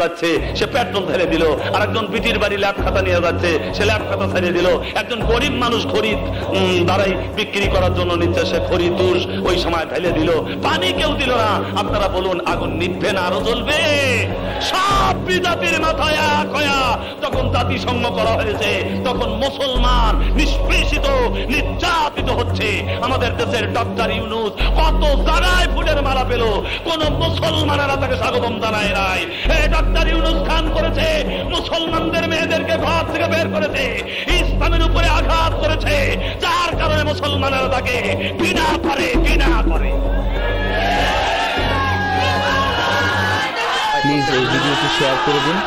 যাচ্ছে, সে পেট্রোল ঢেলে দিল। আরেকজন পিটির বাড়ি ল্যাব খাতা নিয়ে যাচ্ছে, সে ল্যাব খাতা ছাড়িয়ে দিল। একজন গরিব মানুষ খরিদ দাঁড়াই বিক্রি করার জন্য নিচ্ছে, সে খরিদ তুষ ওই সময় ঢেলে দিল। পানি কেউ দিল না। আপনারা বলুন, আগুন নিভবে না আরো জ্বলবে? সব বিজাতির মাথায় এক হয়া যখন জাতিসংঘ করা হয়েছে, তখন মুসলমান নিষ্পেষিত নির্যাতিত হচ্ছে। আমাদের দেশের ডক্টর ইউনূস কত জায়গায় ফুলের মালা পেল, কোন মুসলমানেরা তাকে স্বাগতম জানায় নাই। ডক্টর ইউনূস খান করেছে, মুসলমানদের মেয়েদেরকে ঘর থেকে বের করেছে, ইসলামের উপরে আঘাত করেছে, যার কারণে মুসলমানেরা তাকে ঘৃণা করে। প্লিজ এই ভিডিওটি শেয়ার করে দিন।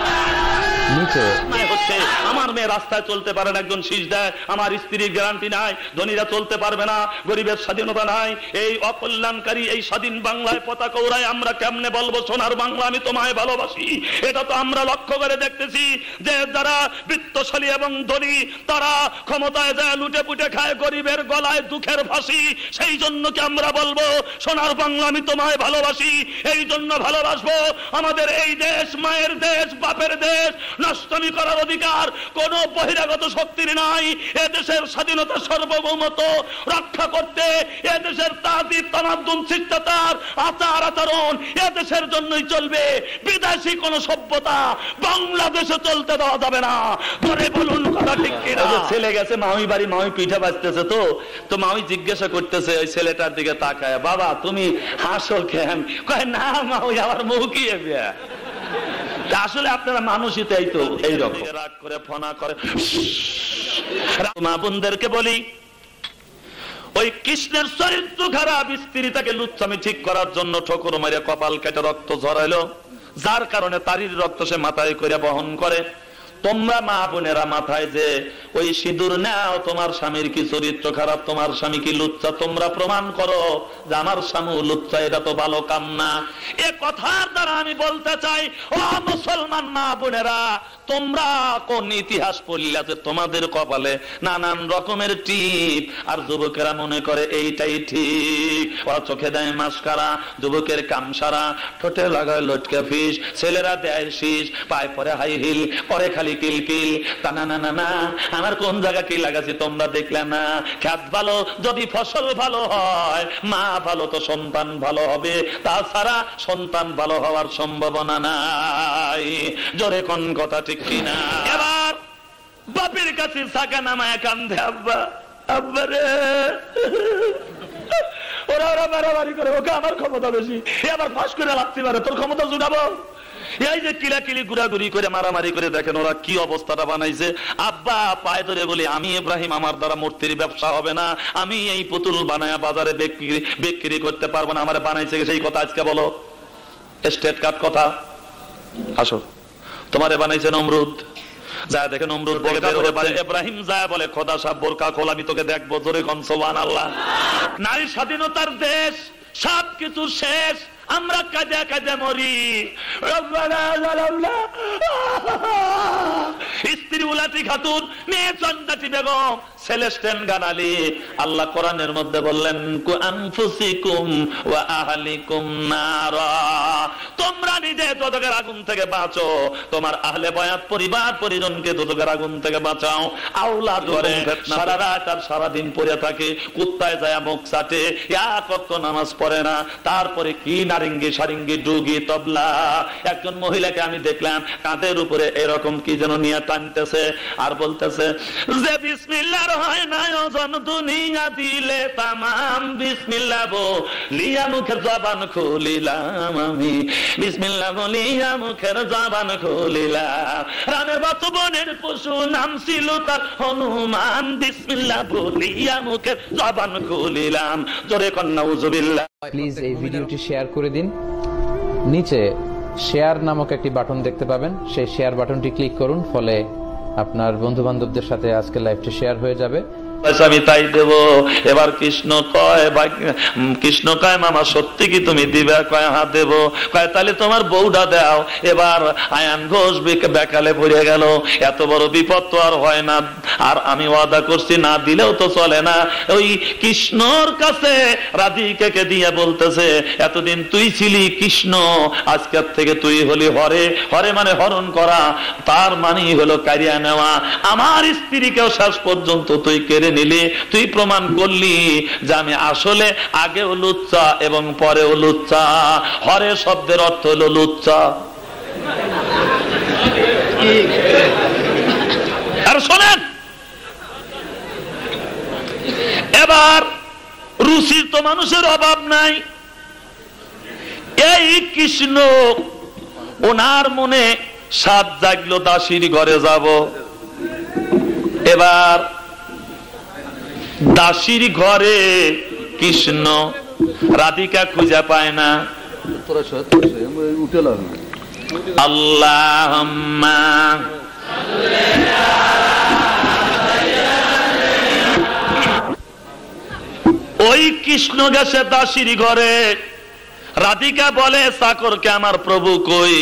নিচে হচ্ছে আমার মেয়ে রাস্তায় চলতে পারে না, একজন শীষ দেয়, আমার স্ত্রীর গ্যারান্টি নাই, ধনীরা চলতে পারবে না, গরিবের স্বাধীনতা নাই। এই অকল্যাণকারী এই স্বাধীন বাংলায় পতাকা উড়ায় আমরা কেমনে বলবো সোনার বাংলা আমি তোমায় ভালোবাসি? এটা তো আমরা লক্ষ্য করে দেখতেছি যে যারা বিত্তশালী এবং ধনী তারা ক্ষমতায় যায় লুটে পুটে খায়, গরিবের গলায় দুঃখের ফাঁসি। সেই জন্য কি আমরা বলবো সোনার বাংলা আমি তোমায় ভালোবাসি? এই জন্য ভালোবাসবো আমাদের এই দেশ মায়ের দেশ, বাপের দেশ। নষ্টমী করার অধিকার কোন বহিরাগত শক্তির নাই। এদেশের স্বাধীনতা সার্বভৌমত্ব রক্ষা করতে এদেশের তাজিব তামাদ্দুন শিষ্টাচার আচার আচরণ এদেশের জন্যই চলবে। বিদেশি কোন সভ্যতা বাংলাদেশে চলতে দেওয়া যাবে না। ধরে বলুন কথা ঠিক কিনা? ছেলে গেছে মামি বাড়ি, মামি পিঠা বাজতেছে, তো মামি জিজ্ঞাসা করতেছে ওই ছেলেটার দিকে তাকায়, বাবা তুমি হাসো কেন? কয় না মামি আমার মুখ কি আসলে আপনারা মানুষই তাই তো এইরকম রাগ করে ফনা করে। মা বোনদেরকে বলি, ওই কৃষ্ণের চরিত্র খারাপ স্ত্রী তাকে লুচ্ছামি ঠিক করার জন্য ঠোকর মারে কপাল কেটে রক্ত ঝরাইলো, যার কারণে তারির রক্ত সে মাথায় করে বহন করে। তোমরা মা বোনেরা মাথায় যে ওই সিঁদুর নাও, তোমার স্বামীর কি চরিত্র খারাপ, তোমার স্বামী কি লুচ্চা, তোমরা প্রমাণ করো যে আমার স্বামী লুচ্চা, এটা তো ভালো কাম না। এ কথার দ্বারা আমি বলতে চাই, ও মুসলমান মা বোনেরা, তোমরা কোন ইতিহাস পড়লে যে তোমাদের কপালে নানান রকমের টিপ, আর যুবকেরা মনে করে এইটাই ঠিক। ওরা চোখে দেয় মাস্কারা, যুবকের কামসারা, ঠোঁটে লাগায় লটকা ফিস, ছেলেরা দেয় শীষ, পায়ে পরে হাই হিল, পরে খালি কিলকিল। তা না না না না, আমার কোন জায়গা কি লাগাছি তোমরা দেখলে না? খেত ভালো যদি ফসল ভালো হয়, মা ভালো তো সন্তান ভালো হবে, তাছাড়া সন্তান ভালো হওয়ার সম্ভাবনা নাই। জোরে কোন কথা ঠিক কিনা? এবার বাপের কাছে সাকা নামায় কান্দে, আব্বা আব্বা রে। ওরা মারামারি করে, ওকে আমার ক্ষমতা বেশি, এবার ফাঁস করে লাগতে পারে, তোর ক্ষমতা জুড়াবো। এই যে কিলাকিলি ঘুরাঘুরি করে মারামারি করে দেখেন ওরা কি অবস্থাটা বানাইছে। আব্বা পায়ে ধরে বলি, আমি ইব্রাহিম, আমার দ্বারা মূর্তির ব্যবসা হবে না, আমি এই পুতুল বানায়া বাজারে বিক্রি করতে পারবো না, আমার বানাইছে সেই কথা আজকে বলো, স্টেট কার্ড কথা। আসো, তোমারে বানাইছে নমরুদ, যায় দেখে নমরুদ ইব্রাহিম যায় বলে খোদা সাহেব বোরকা খোল, আমি তোকে দেখবো। জোরে কোন সুবহানাল্লাহ। নারী স্বাধীনতার দেশ, সবকিছু শেষ, আমরা কাজে কাজে মরি। স্ত্রী উলাতি খাতুন, মেয়ে চন্দাতি বেগম, সেলেস্টেন গানালি। আল্লাহ কোরআনের মধ্যে বললেন, আনফুসিকুম ওয়া আহলিকুম নারা, তোমরা নিজে দুজকের আগুন থেকে বাঁচো, তোমার আহলে বায়াত পরিবার পরিজনকে দুজকের আগুন থেকে বাঁচাও। আওলাদ করে সারা রাত আর সারা দিন পড়ে থাকে, কুত্তায় যায় মুখ চাটে, এক ওয়াক্ত নামাজ পড়ে না, তারপরে কি নারিঙ্গি সারিঙ্গি ডুগি তবলা। একজন মহিলাকে আমি দেখলাম কাঁধের উপরে এরকম কি যেন নিয়ে টানতেছে আর বলতেছে যে বিসমিল্লাহর হয় না ওজন দুনিয়া দিলে তামাম, বিসমিল্লাহ বলিয়া মুখের জবান খুলিলাম, আমি বিসমিল্লাহ বলিয়া মুখের জবান খুলিলাম। রামের বাচ্চবনের পশু নাম ছিল তার হনুমান, বিসমিল্লাহ বলিয়া মুখের জবান খুলিলাম। জোরে কন্যা উজুবিল্লাহ। প্লিজ এই ভিডিওটি শেয়ার করে দিন। নিচে শেয়ার নামক একটি বাটন দেখতে পাবেন, সেই শেয়ার বাটনটি ক্লিক করুন, ফলে আপনার বন্ধু বান্ধবদের সাথে আজকের লাইভটি শেয়ার হয়ে যাবে। আমি তাই দেব। এবার কৃষ্ণ কয় মামা সত্যি কি তুমি দিবে? কয় হ্যাঁ দেব। কয় তাহলে তোমার বউটা দাও। এবার আয়ান ঘোষ বেকালে পড়ে গেল। এত বড় বিপদ তো আর হয় না, আর আমি ওয়াদা করছি না দিলেও তো চলে না। ওই কৃষ্ণর কাছে রাধিকাকে দিয়ে বলতেছে, এতদিন তুই ছিলি কৃষ্ণ, আজকের থেকে তুই হলি হরে। হরে মানে হরণ করা, তার মানেই হলো কারিয়া নেওয়া। আমার স্ত্রীকেও শেষ পর্যন্ত তুই কেড়ে নিলি। তুই প্রমাণ করলি যে আমি আসলে আগেও লুচ্চা এবং পরেও লুচ্চা। হরে শব্দের অর্থ হলো লুচ্চা। আর শোনেন, এবার রুচির তো মানুষের অভাব নাই। এই কৃষ্ণ ওনার মনে সাত জাগলো দাসীর ঘরে যাব। এবার দাসীর ঘরে কৃষ্ণ রাধিকা খুঁজে পায় না। আল্লাহুম্মা ওই কৃষ্ণ গেছে দাসীর ঘরে। রাধিকা বলে চাকরকে, আমার প্রভু কই,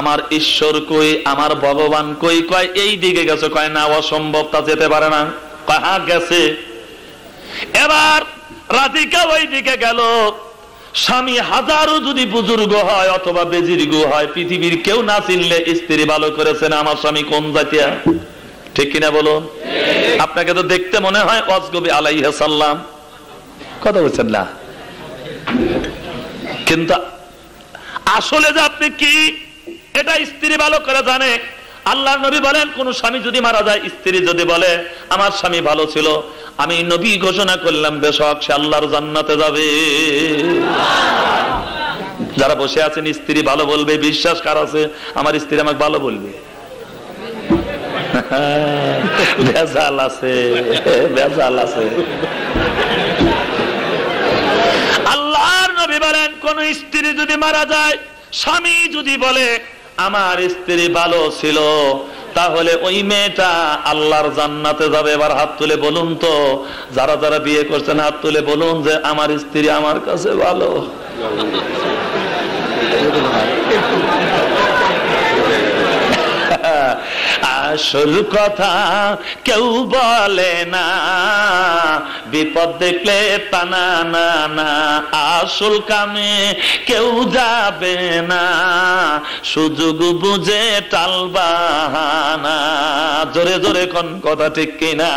আমার ঈশ্বর কই, আমার ভগবান কই? কয় এই দিকে গেছে। কয় না, অসম্ভব, তা যেতে পারে না। কয় গেছে। এবার রাধিকা ওই দিকে গেল। স্বামী হাজারো যদি বুজুর্গ হয় অথবা বেজির্গ হয়, পৃথিবীর কেউ না চিনলে স্ত্রী ভালো করেছে না আমার স্বামী কোন জাতীয়, ঠিক কিনা বলুন? আপনাকে তো দেখতে মনে হয় অজগবি আলাইহিস সালাম, কথা বলছেন না, কিন্তু আসলে যে আপনি কি এটা স্ত্রী ভালো করে জানে। আল্লাহর নবী বলেন, কোন স্বামী যদি মারা যায়, স্ত্রী যদি বলে আমার স্বামী ভালো ছিল, আমি নবী ঘোষণা করলাম বেশক সে আল্লাহর জান্নাতে যাবে। যারা বসে আছেন স্ত্রী ভালো বলবে, বিশ্বাস কার আছে আমার স্ত্রী আমাকে ভালো বলবে? ভেজাল আছে, ভেজাল আছে। আল্লাহর নবী বলেন, কোন স্ত্রী যদি মারা যায়, স্বামী যদি বলে আমার স্ত্রী ভালো ছিল, তাহলে ওই মেয়েটা আল্লাহর জান্নাতে যাবে। এবার হাত তুলে বলুন তো, যারা যারা বিয়ে করছেন হাত তুলে বলুন যে আমার স্ত্রী আমার কাছে ভালো। আসল কথা কেউ বলে না, বিপদ দেখলে টানা না না, আসল কামে কেউ যাবে না, সুযোগ বুঝে টালবাহানা। জোরে জোরে কোন কথা, ঠিক কিনা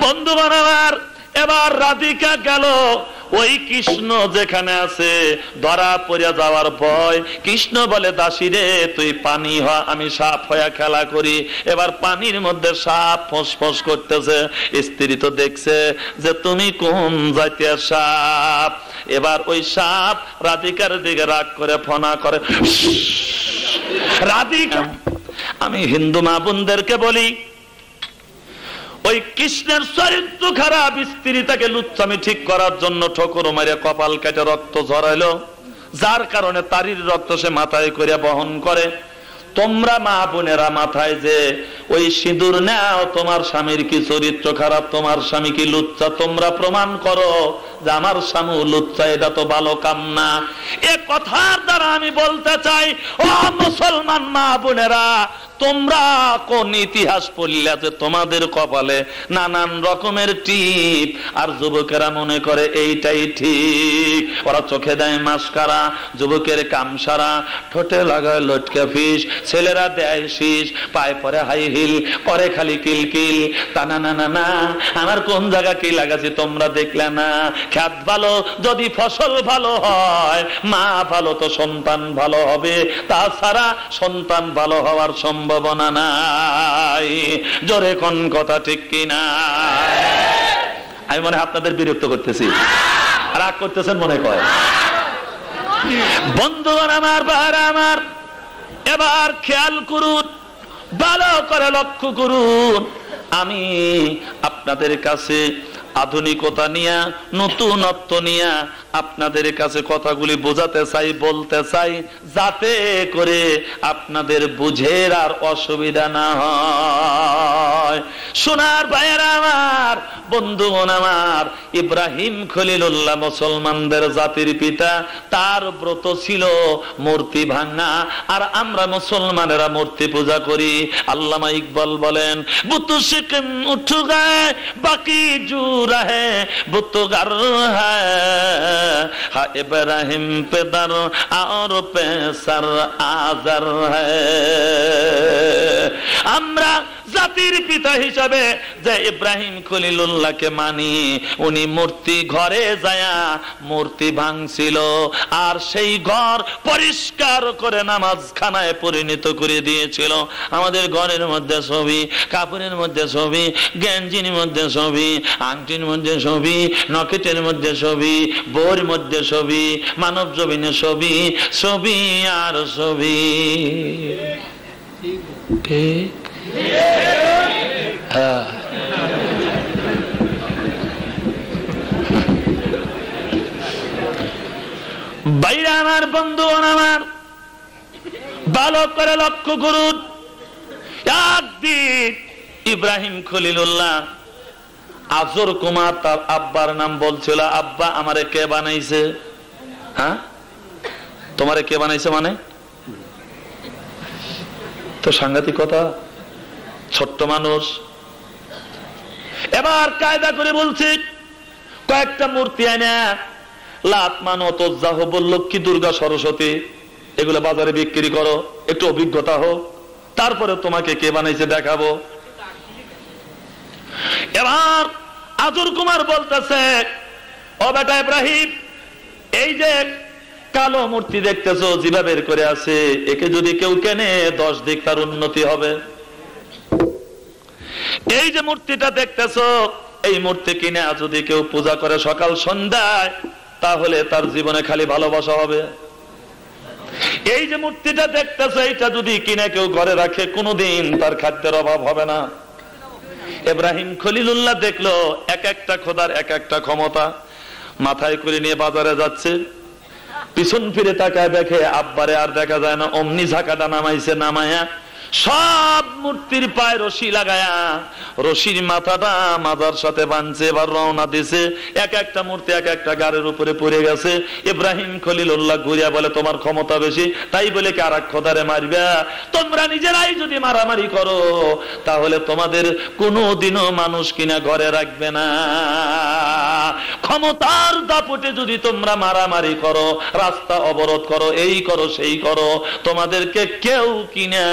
বন্ধুগণ আমার? এবার রাধিকা গেল ওই কৃষ্ণ যেখানে আছে, ধরা পড়ে যাওয়ার ভয়। কৃষ্ণ বলে, দাসীরে তুই পানি হ, আমি সাপ হয়ে খেলা করি। এবার পানির মধ্যে সাপ ফোঁস করতেছে। স্ত্রী তো দেখছে যে তুমি কোন জাতীয় সাপ। এবার ওই সাপ রাধিকার দিকে রাগ করে ফনা করে। রাধিকা, আমি হিন্দু মা বোনদেরকে বলি, ওই কৃষ্ণের চরিত্র খারাপ স্ত্রী তাকে লুচ্চামি ঠিক করার জন্য ঠোকর মারে কপাল কেটে রক্ত ঝরাইলো, যার কারণে তারির রক্ত সে মাথায় করে বহন করে। তোমরা মা বোনেরা মাথায় যে ওই সিঁদুর নাও, তোমার স্বামীর কি চরিত্র খারাপ, তোমার স্বামী কি লুচ্চা, তোমরা প্রমাণ করো যে আমার স্বামী লুচ্চা, এটা তো ভালো কাম না। এ কথার দ্বারা আমি বলতে চাই, ও মুসলমান মা বোনেরা, তোমরা কোন ইতিহাস পড়লে যে তোমাদের কপালে নানান রকমের টিপ, আর যুবকেরা মনে করে এইটাই ঠিক। ওরা চোখে দেয় মাস্কারা, যুবকের কামসারা, ঠোঁটে লাগায় লটকা ফিস, ছেলেরা দেয় শীষ, পায়ে পরে হাই হিল, করে খালি কিলকিল। তা না না না না, আমার কোন জায়গা কি লাগাছি তোমরা দেখলে না? খেত ভালো যদি ফসল ভালো হয়, মা ভালো তো সন্তান ভালো হবে, তাছাড়া সন্তান ভালো হওয়ার সম্ভাবনা নাই। জোরে কোন কথা, ঠিক কিনা? আমি মনে হয় আপনাদের বিরক্ত করতেছি, রাগ করতেছেন মনে কয়। বন্ধুগণ আমার, বাহারা আমার, এবার খেয়াল করুন, ভালো করে লক্ষ্য করুন। আমি আপনাদের কাছে আধুনিকতা নিয়া, নতুনত্ব নিয়া আপনাদের কাছে কথাগুলি বোঝাতে চাই, বলতে চাই, যাতে করে আপনাদের বুঝের আর অসুবিধা না হয়। সোনার ভাইয়েরা আমার, বন্ধুগণ আমার, ইব্রাহিম খলিলুল্লাহ মুসলমানদের জাতির পিতা। তার ব্রত ছিল মূর্তি ভাঙা, আর আমরা মুসলমানেরা মূর্তি পূজা করি। আল্লামা ইকবাল বলেন, বুতু শিকম উঠ গায়ে বাকি জু রহে বুতগার হ্যাঁ ইব্রাহিম পেদার আর পেসার আজার হ্যাঁ। আমরা জাতির পিতা হিসাবে যে ইব্রাহিম খলিলুল্লাহকে মানি, উনি মূর্তি ঘরে যায়া মূর্তি ভাঙছিল, আর সেই ঘর পরিষ্কার করে নামাজখানায় পরিণত করে দিয়েছিল। আমাদের ঘরের মধ্যে ছবি, কাপড়ের মধ্যে ছবি, গেঞ্জির মধ্যে ছবি, আংটির মধ্যে ছবি, নকেটের মধ্যে ছবি, বইয়ের মধ্যে ছবি, মানব জমিনে ছবি, ছবি আর ছবি। ঠিক বাইরে আমার বন্ধু আমার, ভালো করে লক্ষ্য করুন। একদিন ইব্রাহিম খলিলুল্লাহ আজর কুমার তার আব্বার নাম বলছিল, আব্বা আমারে কে বানাইছে? হ্যাঁ, তোমারে কে বানাইছে? মানে তো সাংঘাতিক কথা, ছোট্ট মানুষ। এবার কায়দা করে বলছে, কয়েকটা মূর্তি আনা লাত মানত জাহবুল লক্ষ্মী দুর্গা সরস্বতী এগুলো বাজারে বিক্রি করো, একটু অভিজ্ঞতা হোক, তারপরে তোমাকে কে বানাইছে দেখাবো। এবার আজর কুমার বলতেছে, ও বেটা ইব্রাহিম, এই যে কালো মূর্তি দেখতেছো জিভা বের করে আছে, একে যদি কেউ কেনে 10 দিক তার উন্নতি হবে। এই যে মূর্তিটা দেখতেছো, এই মূর্তি কিনে যদি কেউ পূজা করে সকাল সন্ধ্যায়, তাহলে তার জীবনে খালি ভালোবাসা হবে। এই যে মূর্তিটা দেখতেছো, এইটা যদি কিনে কেউ ঘরে রাখে, কোনোদিন তার খাদ্যের অভাব হবে না। ইব্রাহিম খলিলুল্লাহ দেখলো এক একটা খোদার এক একটা ক্ষমতা, মাথায় করে নিয়ে বাজারে যাচ্ছে, পিছন ফিরে তাকায় দেখে আব্বারে আর দেখা যায় না। অমনি ঝাঁকাটা নামাইছে, নামায়া সব মূর্তির পায়ে রশি লাগায়া রশির মাথাটা মাজার সাথে বাঁধছে। এবার রওনা দিছে, এক একটা মূর্তি এক একটা গাড়ির উপরে পড়ে গেছে। ইব্রাহিম খলিলুল্লাহ ঘুরিয়া বলে, তোমার ক্ষমতা বেশি, তাই বলে কি আর এক খোদারে মারবা? তোমরা নিজেরাই যদি মারামারি করো, তাহলে তোমাদের কোনোদিনও মানুষ কিনা ঘরে রাখবে না। ক্ষমতার দাপটে যদি তোমরা মারামারি করো, রাস্তা অবরোধ করো, এই করো সেই করো, তোমাদেরকে কেউ কিনা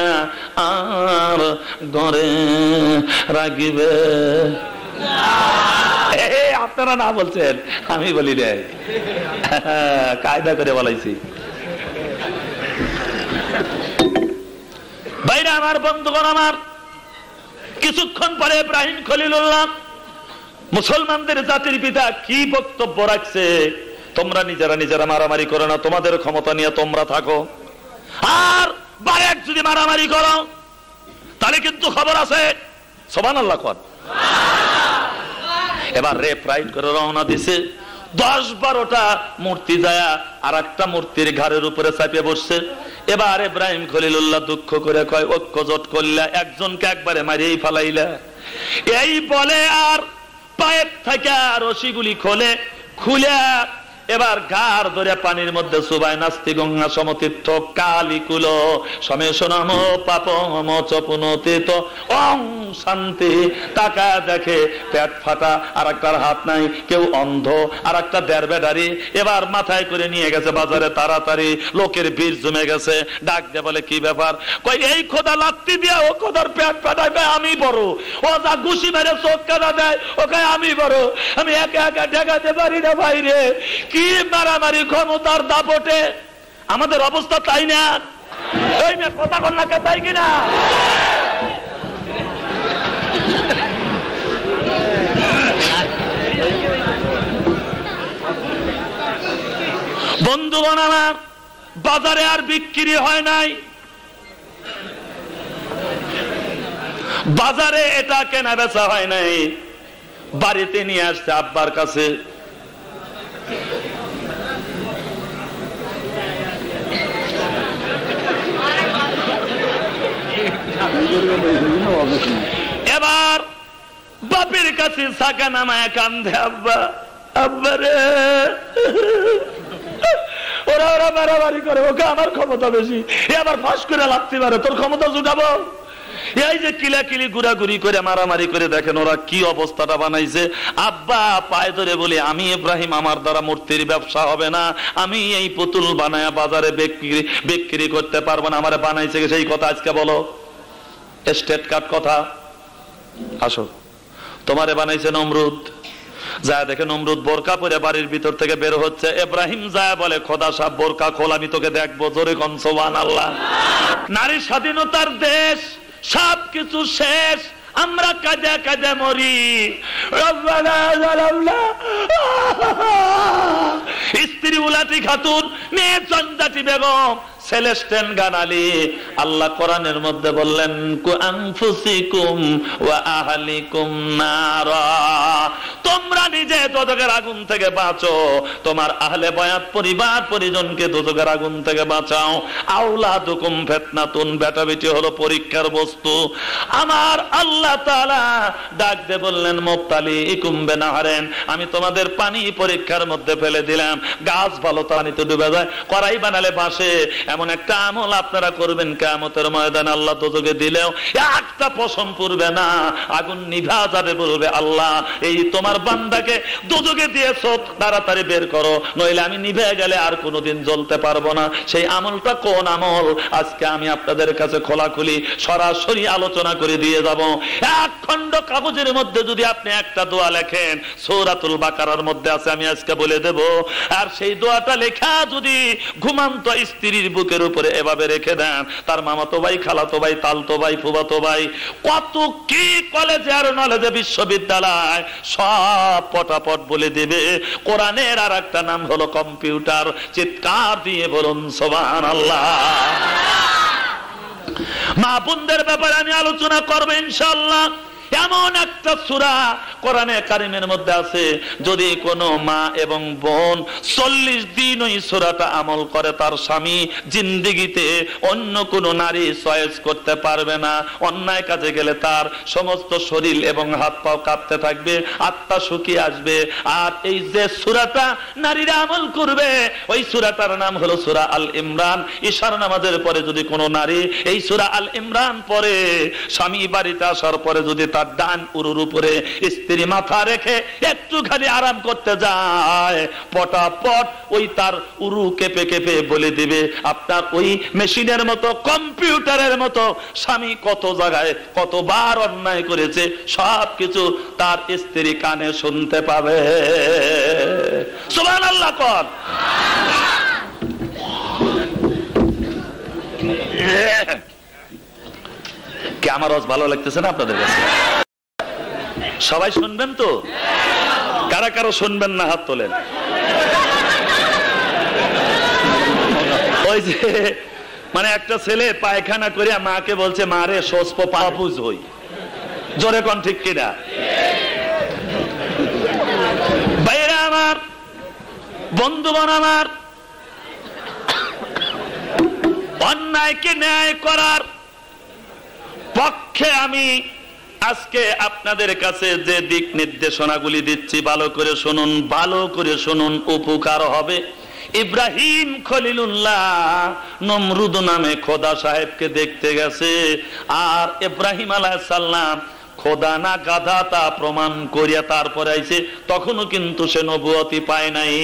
আর ঘরে রাখবে। আপনারা না বলছেন, আমি বলি রে, কায়দা করে বলাইছি। বাইরে আমার বন্ধুগণ আমার, কিছুক্ষণ পরে ইব্রাহিম খলিলুল্লাহ মুসলমানদের জাতির পিতা কি বক্তব্য রাখছে, তোমরা নিজেরা নিজেরা মারামারি করো না, তোমাদের ক্ষমতা নিয়ে তোমরা থাকো, আর বারেক যদি মারামারি করো তাহলে কিন্তু খবর আছে। সুবহানাল্লাহ কোন। এবার রেপ রাইট করে রওনা দিছে। 10-12টা মূর্তি যায় আর একটা মূর্তির ঘাড়ের উপরে চাপিয়ে বসছে। এবার ইব্রাহিম খলিলুল্লাহ দুঃখ করে কয়, ঐক্য জোট করলা, একজনকে একবারে মারিয়েই ফালাইলা। এই বলে আর পায়ের থেকে রশিগুলি খুলে এবার ঘাড় ধরে পানির মধ্যে সুবাই নাস্তি গঙ্গা সমতীর্থ কালিকুল সমেশনম পাপম চপুনতীত ওং শান্তি। টাকা দেখে পেট ফাটা, আর একটার হাত নাই, কেউ অন্ধ, আর একটা দেড়বেডারি। এবার মাথায় করে নিয়ে গেছে বাজারে তাড়াতাড়ি, লোকের ভিড় জমে গেছে। ডাক দিয়ে বলে, কি ব্যাপার? কই, এই খোদা লাত্তি দিয়া ও খোদার পেট ফাটাইবে আমি বড়, ও যা ঘুষি মেরে চোখ কাটা দেয় ওকে আমি বড়, আমি একা একা ঠেকাতে পারি না ভাইরে। কি মারামারি ক্ষমতার দাপটে আমাদের অবস্থা, তাই না? ওই মেয়ে কথা কন্যাকে, তাই কিনা? বন্ধুগণ আমার, বাজারে আর বিক্রি হয় নাই, বাজারে এটা কেনা বেচা হয় নাই, বাড়িতে নিয়ে আসছে আব্বার কাছে। এবার বাপের কাছে ছাকা নামায় কান্দে, আব্বা আব্বা রে। ওরা ওরা বাড়াবাড়ি করে, ওকে আমার ক্ষমতা বেশি, এবার ফাঁস করে লাগতে পারে, তোর ক্ষমতা জুটাবো। এই যে কিলাকিলি ঘুরাঘুরি করে মারামারি করে দেখেন ওরা কি অবস্থাটা বানাইছে। আব্বা পায়ে ধরে বলে, আমি ইব্রাহিম, আমার দ্বারা মূর্তির ব্যবসা হবে না, আমি এই পুতুল বানায়া বাজারে বিক্রি করতে পারবো না, আমার বানাইছে সেই কথা আজকে বলো, স্টেট কার্ড কথা। আসো, তোমারে বানাইছে নমরুদ। যায় দেখে নমরুদ বোরকা পরে বাড়ির ভিতর থেকে বের হচ্ছে। ইব্রাহিম যায় বলে, খোদা সাহেব বোরকা খোল, আমি তোকে দেখবো। জোরে কোন সুবহানাল্লাহ। নারী স্বাধীনতার দেশ, সবকিছু শেষ, আমরা কাঁদে কাঁদে মরি। স্ত্রী উলাতি খাতুন, মেয়ে চন্দাতি বেগম, সেলেস্টেন গানালি। আল্লাহ কোরআনের মধ্যে বললেন, কু আনফুসিকুম ওয়া আহলিকুম নারা, তোমরা নিজে দোজখের আগুন থেকে বাঁচো, তোমার আহলে বায়াত পরিবার পরিজনকে দোজখের আগুন থেকে বাঁচাও। আওলাদুকুম ফিতনাতুন, বেটা বেটি হলো পরীক্ষার বস্তু। আমার আল্লাহ তাআলা ডাক দিয়ে বললেন, মুবতালিকুম বিনাহারিন, আমি তোমাদের পানি পরীক্ষার মধ্যে ফেলে দিলাম। গাছ ভালো পানিতে ডুবে যায়, কড়াই বানালে বাসে। এমন একটা আমল আপনারা করবেন, কিয়ামতের ময়দানে আল্লাহ দোজখে দিলেও একটা পশম পড়বে না, আগুন নিভা যাবে। বলবে, আল্লাহ এই তোমার বান্দাকে দোজখে দিয়েছো, তাড়াতাড়ি বের করো, নইলে আমি নিভে গেলে আর কোনোদিন জ্বলতে পারবো না। সেই আমলটা কোন আমল, আজকে আমি আপনাদের কাছে খোলাখুলি সরাসরি আলোচনা করে দিয়ে যাব। এক খণ্ড কাগজের মধ্যে যদি আপনি একটা দোয়া লেখেন, সূরাতুল বাকারার মধ্যে আছে, আমি আজকে বলে দেব। আর সেই দোয়াটা লেখা যদি ঘুমান্ত স্ত্রীর বুকের উপরে এভাবে রেখে দেন, তার মামাতো ভাই, খালাতো ভাই, তালতো ভাই, ফুফাতো ভাই, কত কি কলেজে আর নলেজে বিশ্ববিদ্যালয় সব পটাপট বলে দেবে। কোরআনের আর একটা নাম হলো কম্পিউটার। চিৎকার দিয়ে বলুন সুবহানাল্লাহ। মা বোনদের ব্যাপারে আমি আলোচনা করবো ইনশাআল্লাহ। এমন একটা সূরা কোরআনে কারিমের মধ্যে আছে, যদি কোনো মা এবং বোন 40 দিন ওই সূরাটা আমল করে, তার স্বামী জিন্দেগিতে অন্য কোন নারী চয়েস করতে পারবে না। অন্যায় কাজে গেলে তার সমস্ত শরীর এবং হাত পাও কাঁপতে থাকবে, আত্মা শুকিয়ে আসবে। আর এই যে সূরাটা নারীরা আমল করবে, ওই সূরাটার নাম হলো সূরা আল ইমরান। ইশার নামাজের পরে যদি কোনো নারী এই সূরা আল ইমরান পড়ে, স্বামী বাড়িতে আসার পরে যদি তার ডান উরুর উপরে স্ত্রী মাথা রেখে একটুখানি আরাম করতে যায়, পটাপট ওই তার উরু কেঁপে কেঁপে বলে দিবে। আপনার ওই মেশিনের মতো, কম্পিউটারের মতো স্বামী কত জায়গায় কতবার অন্যায় করেছে, সবকিছু তার স্ত্রী কানে শুনতে পাবে। সুবহানাল্লাহ কর। কি আমার আওয়াজ ভালো লাগতেছে না আপনাদের কাছে? সবাই শুনবেন তো? কারা কারা শুনবেন না হাত তোলেন। ওই যে মানে একটা ছেলে পায়খানা করিয়া মাকে বলছে, মারে সস্প পাপুজ হই। জোরে কোন ঠিক কিনা? ভাইরা আমার, বন্ধুগণ আমার, অন্যায়কে ন্যায় করার পক্ষে আমি আজকে আপনাদের কাছে যে দিক নির্দেশনাগুলি দিচ্ছি, ভালো করে শুনুন, ভালো করে শুনুন, উপকার হবে। ইব্রাহিম খলিলুল্লাহ নমরুদ নামে খোদা সাহেবকে দেখতে গেছে, আর ইব্রাহিম আলাইহিস সালাম খোদা না গাধা তা প্রমাণ করিয়া তারপরে আইছে, তখনও কিন্তু সে নবুয়তি পায় নাই।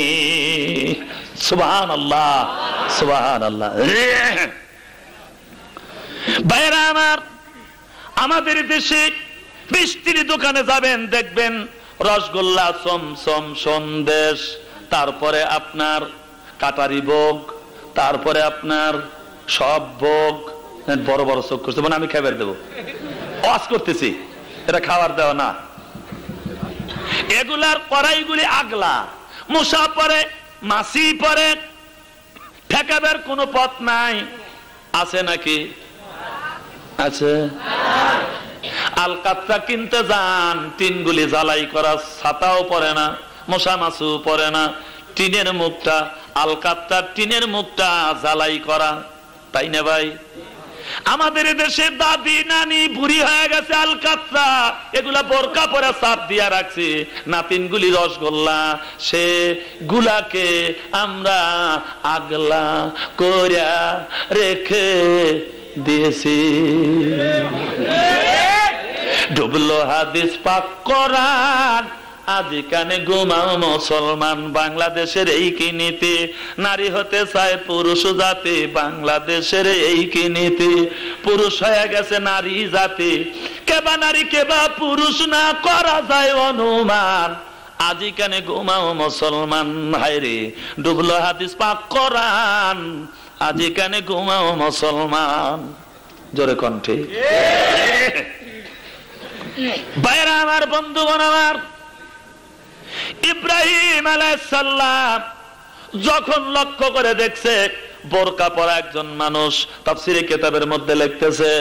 সুবহানাল্লাহ, সুবহানাল্লাহ। ভাইরা আমার, আমাদের দেশে মিষ্টির দোকানে যাবেন, দেখবেন রসগোল্লা, চমচম, সন্দেশ, তারপরে আপনার কাটারি ভোগ, তারপরে আপনার সব ভোগ। বড় বড় চোখ করছে, মানে আমি খাবার দেবো, ওয়াজ করতেছি, এটা খাবার দেওয়া না। এগুলার কড়াইগুলি আগলা, মশা পরে, মাছি পরে, ঠেকাবার কোনো পথ নাই। আছে নাকি? আছে। আলকাতরা কিনতে যান, টিনগুলি জ্বালাই করা, ছাতাও পরে না, মশা মাছু পরে না, টিনের মুখটা, আলকাতরার টিনের মুখটা জ্বালাই করা, তাই না ভাই? আমাদের দেশে দাদি নানি বুড়ি হয়ে গেছে আলকাতরা, এগুলা বোরকা পরে চাপ দিয়া রাখছে, নাতিনগুলি রসগোল্লা, সে গুলাকে আমরা আগলা করিয়া রেখে দিয়েছি। ডুবলো হাদিস পাক কোরআন, আজি কানে ঘুমাও মুসলমান। বাংলাদেশের এই কি নীতি, নারী হতে চায় পুরুষ জাতি, বাংলাদেশের এই কি নীতি, পুরুষ হয়ে গেছে নারী জাতি, কেবা নারী কেবা পুরুষ না করা যায় অনুমান। আজি কানে ঘুমাও মুসলমান, হায়রে ডুবলো হাদিস পাক কোরআন, আজি কানে ঘুমাও মুসলমান। জোরে কণ্ঠে বাইরা আমার, বন্ধুগণ আমার, ইব্রাহিম আলাইহিস সালাম যখন লক্ষ্য করে দেখছে বোরকা পরা একজন মানুষ, তাফসীরে কিতাবের মধ্যে লিখতেছে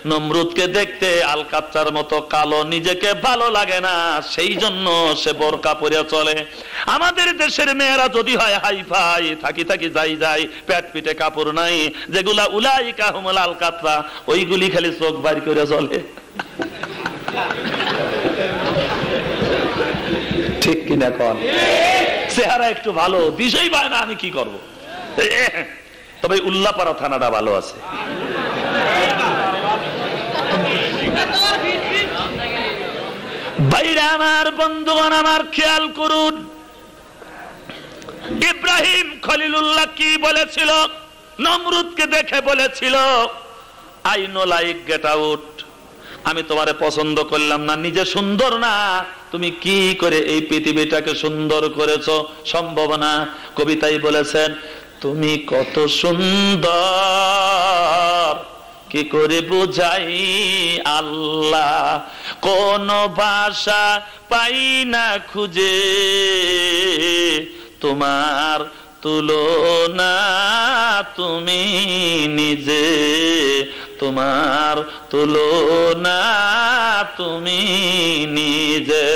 নমরুদকে দেখতে আলকাতরার মতো কালো, নিজেকে ভালো লাগে না, সেই জন্য সে বোরকা পরে চলে। আমাদের দেশের মেয়েরা যদি হয় হাইফাই, থাকি থাকি যাই যাই, পেট পিঠে কাপড় নাই, যেগুলা উলাইকা হুমুল আলকাতরা, ওইগুলি খালি চোখ বাইর করে চলে। ঠিক কিনা কোন? চেহারা একটু ভালো, দিশাই পায় না, আমি কি করব। তবে উল্লাপাড়া থানাটা ভালো আছে। ভাইরা আমার, বন্ধুগণ আমার, খেয়াল করুন ইব্রাহিম খলিলুল্লাহ কি বলেছিল, নমরুদকে দেখে বলেছিল I know like get out, আমি তোমারে পছন্দ করলাম না, নিজে সুন্দর না, তুমি কি করে এই পৃথিবীটাকে সুন্দর করেছো, সম্ভব না। কবিতায় বলেছেন তুমি কত সুন্দর, কি করে বুঝাই আল্লাহ, কোন ভাষা পাই না খুঁজে, তোমার তুলনা তুমি নিজে, তোমার তুলনা তুমি নিজে।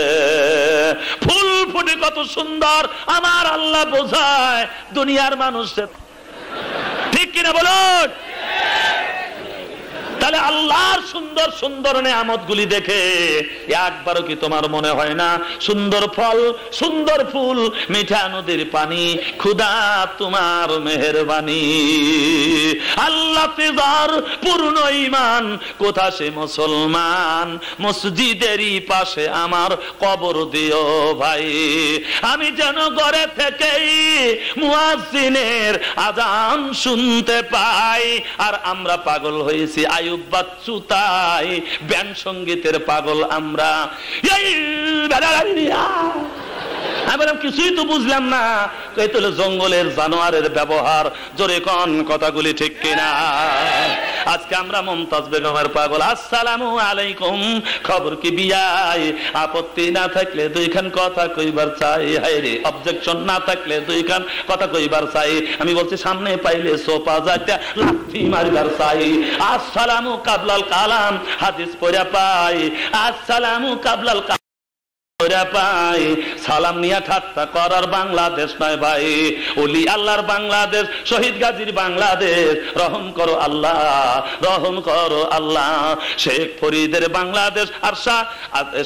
ফুল ফুটে কত সুন্দর আমার আল্লাহ বোঝায় দুনিয়ার মানুষের, ঠিক কিনা বলুন? তাহলে আল্লাহর সুন্দর সুন্দর নেয়ামত গুলি দেখে একবারও কি তোমার মনে হয় না সুন্দর ফল, সুন্দর ফুল, মিঠা নদীর পানি, খুদা তোমার মেহেরবানি। আল্লাহ তেজার পূর্ণ ঈমান, কোথা সে মুসলমান, মসজিদেরই পাশে আমার কবর দিও ভাই, আমি যেন ঘরে থেকেই মুয়াজ্জিনের আযান শুনতে পাই। আর আমরা পাগল হয়েছি আয়ুব বাচ্চু, তাই ব্যান্ড সঙ্গীতের পাগল আমরা। আমি বললাম কিছুই তো বুঝলাম না, এই তো জঙ্গলের জানোয়ারের ব্যবহার। জোরে কোন কথাগুলি ঠিক কিনা? আজকে আমরা মুমতাজ বেগমের পাগল। আসসালামু আলাইকুম, খবর কি বিয়াই, আপত্তি না থাকলে দুইখান কথা কইবার চাই, হায়রে অবজেকশন না থাকলে দুইখান কথা কইবার চাই। আমি বলছি সামনে পাইলে সোপা যাইতে লাথি মারিবার চাই। আসসালামু কাবলাল কালাম, হাদিস পড়া পাই, আসসালামু কাবলাল পাই। সালাম নিয়ে ঠাট্টা করার বাংলাদেশ নয় ভাই, ওলি আল্লাহর বাংলাদেশ, শহীদ গাজীর বাংলাদেশ। রহম করো আল্লাহ, রহম করো আল্লাহ। শেখ ফরিদের বাংলাদেশ আর